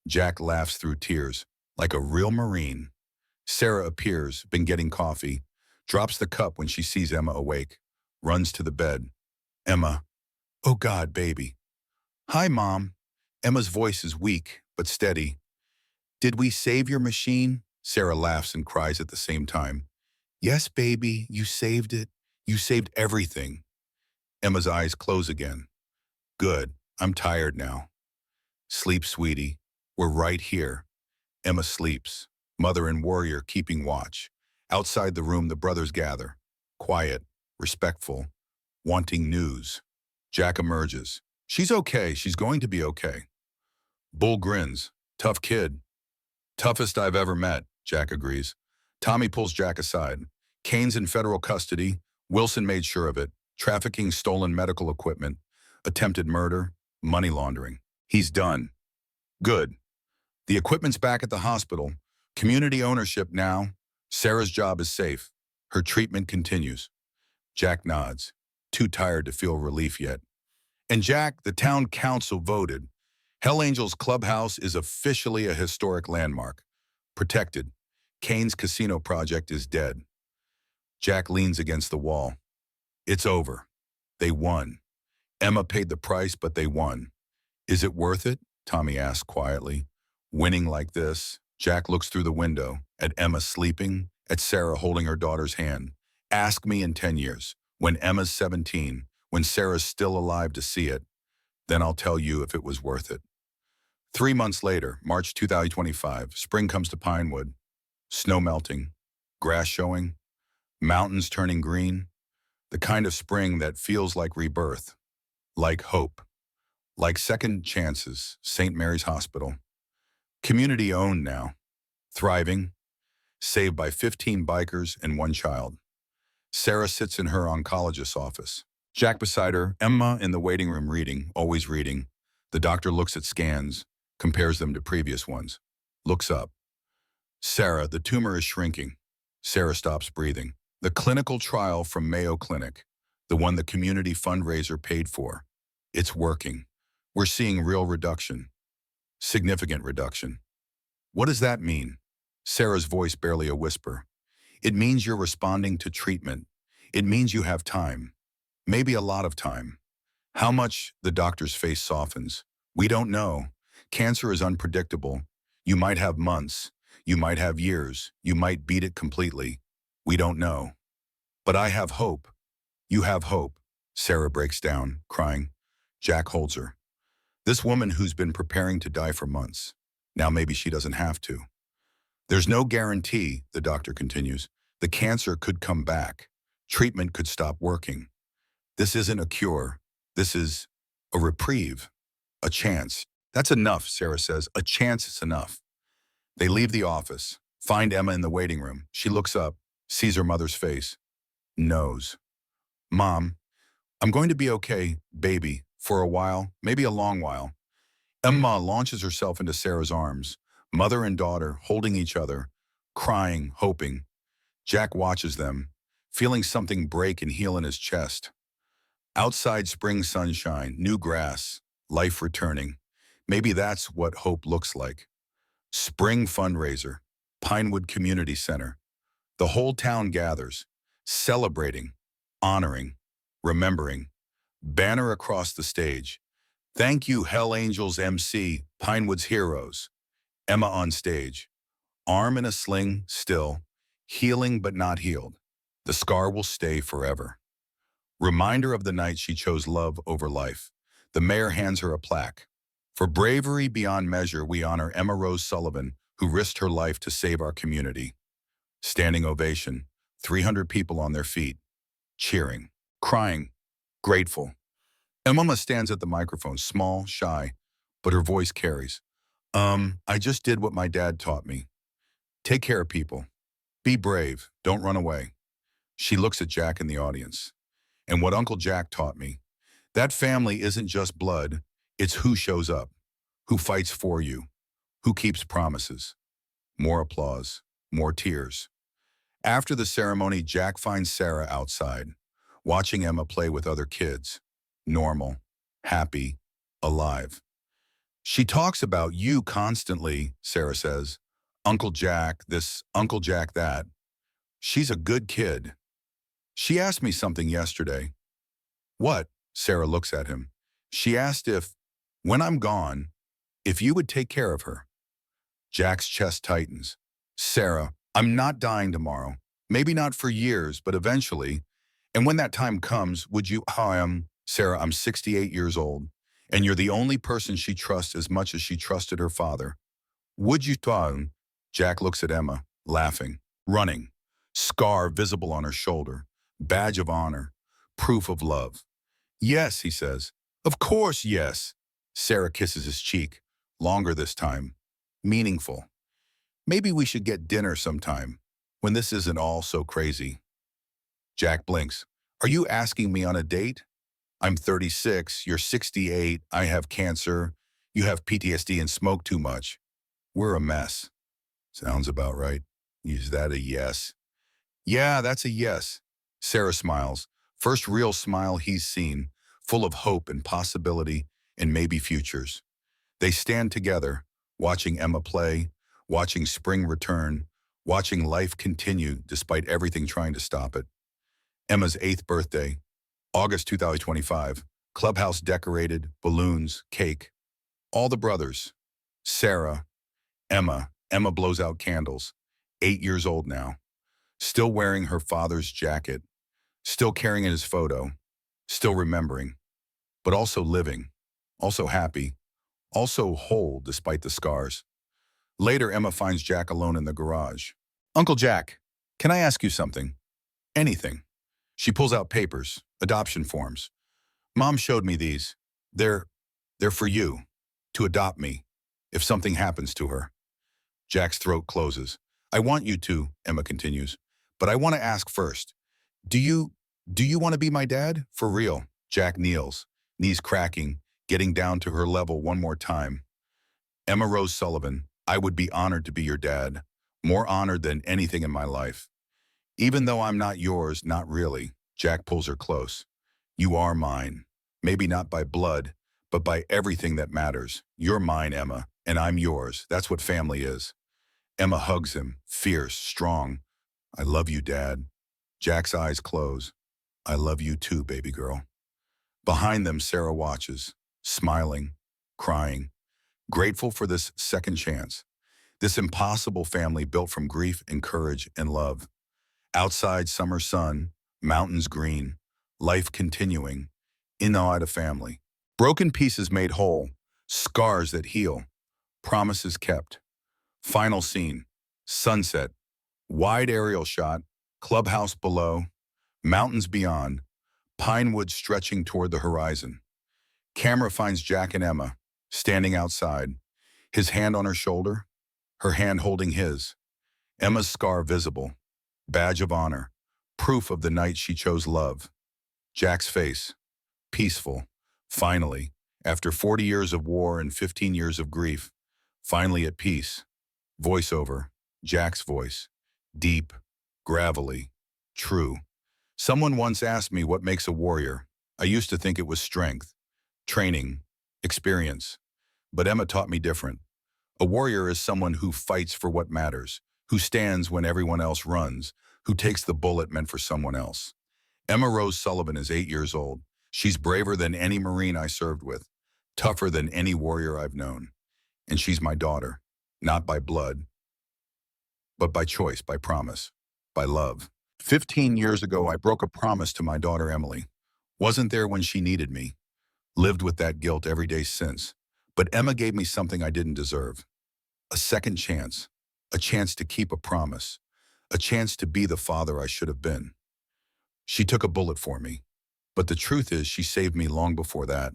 Jack laughs through tears, like a real Marine. Sarah appears, been getting coffee, drops the cup when she sees Emma awake, runs to the bed. Emma, oh God, baby. Hi, Mom. Emma's voice is weak, but steady. Did we save your machine? Sarah laughs and cries at the same time. Yes, baby, you saved it. You saved everything. Emma's eyes close again. Good, I'm tired now. Sleep, sweetie. We're right here. Emma sleeps, mother and warrior keeping watch. Outside the room, the brothers gather. Quiet, respectful, wanting news. Jack emerges. She's okay. She's going to be okay. Bull grins. Tough kid. Toughest I've ever met, Jack agrees. Tommy pulls Jack aside. Kane's in federal custody. Wilson made sure of it. Trafficking stolen medical equipment. Attempted murder. Money laundering. He's done. Good. The equipment's back at the hospital. Community ownership now. Sarah's job is safe. Her treatment continues. Jack nods, too tired to feel relief yet. And Jack, the town council voted. Hell Angels Clubhouse is officially a historic landmark. Protected. Kane's casino project is dead. Jack leans against the wall. It's over. They won. Emma paid the price, but they won. Is it worth it? Tommy asked quietly. Winning like this? Jack looks through the window, at Emma sleeping, at Sarah holding her daughter's hand. Ask me in 10 years, when Emma's 17, when Sarah's still alive to see it, then I'll tell you if it was worth it. 3 months later, March 2025, spring comes to Pinewood. Snow melting, grass showing, mountains turning green, the kind of spring that feels like rebirth, like hope, like second chances, St. Mary's Hospital. Community owned now, thriving, saved by 15 bikers and one child. Sarah sits in her oncologist's office. Jack beside her, Emma in the waiting room reading, always reading. The doctor looks at scans, compares them to previous ones, looks up. Sarah, the tumor is shrinking. Sarah stops breathing. The clinical trial from Mayo Clinic, the one the community fundraiser paid for, it's working. We're seeing real reduction, significant reduction. What does that mean? Sarah's voice barely a whisper. It means you're responding to treatment. It means you have time, maybe a lot of time. How much? The doctor's face softens. We don't know. Cancer is unpredictable. You might have months. You might have years. You might beat it completely. We don't know. But I have hope. You have hope. Sarah breaks down, crying. Jack holds her. This woman who's been preparing to die for months. Now maybe she doesn't have to. There's no guarantee, the doctor continues. The cancer could come back. Treatment could stop working. This isn't a cure. This is a reprieve, a chance. That's enough, Sarah says. A chance is enough. They leave the office, find Emma in the waiting room. She looks up, sees her mother's face, knows. Mom, I'm going to be okay, baby, for a while, maybe a long while. Emma launches herself into Sarah's arms, mother and daughter holding each other, crying, hoping. Jack watches them, feeling something break and heal in his chest. Outside spring sunshine, new grass, life returning. Maybe that's what hope looks like. Spring fundraiser, Pinewood Community Center. The whole town gathers, celebrating, honoring, remembering. Banner across the stage. Thank you, Hell Angels MC, Pinewood's heroes. Emma on stage. Arm in a sling, still. Healing but not healed. The scar will stay forever. Reminder of the night she chose love over life. The mayor hands her a plaque. For bravery beyond measure, we honor Emma Rose Sullivan, who risked her life to save our community. Standing ovation, 300 people on their feet, cheering, crying, grateful. Emma stands at the microphone, small, shy, but her voice carries. I just did what my dad taught me. Take care of people. Be brave. Don't run away. She looks at Jack in the audience. And what Uncle Jack taught me. That family isn't just blood. It's who shows up, who fights for you, who keeps promises. More applause, more tears. After the ceremony, Jack finds Sarah outside, watching Emma play with other kids. Normal, happy, alive. She talks about you constantly, Sarah says. Uncle Jack this, Uncle Jack that. She's a good kid. She asked me something yesterday. What? Sarah looks at him. She asked if, when I'm gone, if you would take care of her. Jack's chest tightens. Sarah, I'm not dying tomorrow. Maybe not for years, but eventually. And when that time comes, would you, Sarah, I'm 68 years old, and you're the only person she trusts as much as she trusted her father. Would you, Jack looks at Emma, laughing, running, scar visible on her shoulder, badge of honor, proof of love. Yes, he says. Of course, yes. Sarah kisses his cheek, longer this time, meaningful. Maybe we should get dinner sometime, when this isn't all so crazy. Jack blinks. Are you asking me on a date? I'm 36, you're 68, I have cancer. You have PTSD and smoke too much. We're a mess. Sounds about right. Is that a yes? Yeah, that's a yes. Sarah smiles. First real smile he's seen, full of hope and possibility and maybe futures. They stand together, watching Emma play, watching spring return, watching life continue despite everything trying to stop it. Emma's 8th birthday, August 2025. Clubhouse decorated, balloons, cake. All the brothers. Sarah, Emma blows out candles. 8 years old now. Still wearing her father's jacket. Still carrying his photo. Still remembering. But also living. Also happy. Also whole despite the scars. Later, Emma finds Jack alone in the garage. Uncle Jack, can I ask you something? Anything. She pulls out papers, adoption forms. Mom showed me these. They're for you, to adopt me, if something happens to her. Jack's throat closes. I want you to, Emma continues, but I want to ask first. Do you want to be my dad? For real? Jack kneels, knees cracking, getting down to her level one more time. Emma Rose Sullivan, I would be honored to be your dad, more honored than anything in my life. Even though I'm not yours, not really. Jack pulls her close. You are mine. Maybe not by blood, but by everything that matters. You're mine, Emma, and I'm yours. That's what family is. Emma hugs him, fierce, strong. I love you, Dad. Jack's eyes close. I love you too, baby girl. Behind them, Sarah watches, smiling, crying, grateful for this second chance. This impossible family built from grief and courage and love. Outside, summer sun, mountains green, life continuing, inside a family. Broken pieces made whole, scars that heal, promises kept. Final scene, sunset, wide aerial shot, clubhouse below, mountains beyond, pine woods stretching toward the horizon. Camera finds Jack and Emma, standing outside, his hand on her shoulder, her hand holding his. Emma's scar visible, badge of honor, proof of the night she chose love. Jack's face, peaceful, finally, after 40 years of war and 15 years of grief, finally at peace. Voiceover, Jack's voice, deep, gravelly, true. Someone once asked me what makes a warrior. I used to think it was strength, training, experience. But Emma taught me different. A warrior is someone who fights for what matters, who stands when everyone else runs, who takes the bullet meant for someone else. Emma Rose Sullivan is 8 years old. She's braver than any Marine I served with, tougher than any warrior I've known. And she's my daughter, not by blood, but by choice, by promise, by love. 15 years ago, I broke a promise to my daughter, Emily. Wasn't there when she needed me. Lived with that guilt every day since. But Emma gave me something I didn't deserve. A second chance, a chance to keep a promise, a chance to be the father I should have been. She took a bullet for me. But the truth is she saved me long before that.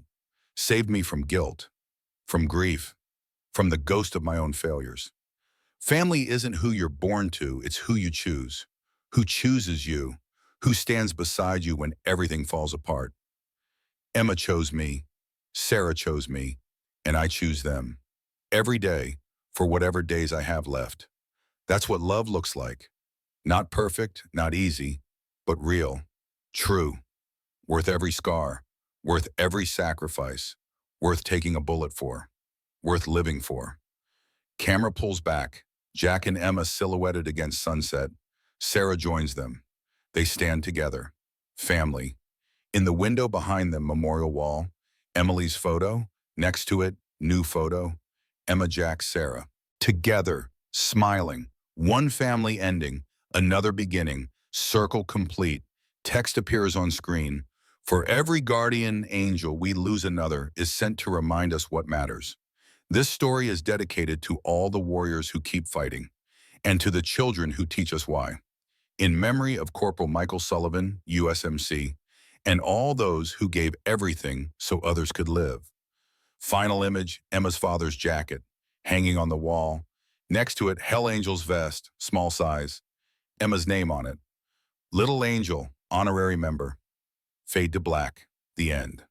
Saved me from guilt, from grief, from the ghost of my own failures. Family isn't who you're born to, it's who you choose. Who chooses you, who stands beside you when everything falls apart. Emma chose me, Sarah chose me, and I choose them. Every day, for whatever days I have left. That's what love looks like. Not perfect, not easy, but real, true, worth every scar, worth every sacrifice, worth taking a bullet for, worth living for. Camera pulls back, Jack and Emma silhouetted against sunset. Sarah joins them. They stand together. Family. In the window behind them, memorial wall, Emily's photo. Next to it, new photo. Emma, Jack, Sarah. Together, smiling. One family ending, another beginning. Circle complete. Text appears on screen. For every guardian angel we lose, another is sent to remind us what matters. This story is dedicated to all the warriors who keep fighting, and to the children who teach us why. In memory of Corporal Michael Sullivan, USMC, and all those who gave everything so others could live. Final image, Emma's father's jacket, hanging on the wall. Next to it, Hell Angel's vest, small size. Emma's name on it. Little Angel, honorary member. Fade to black, the end.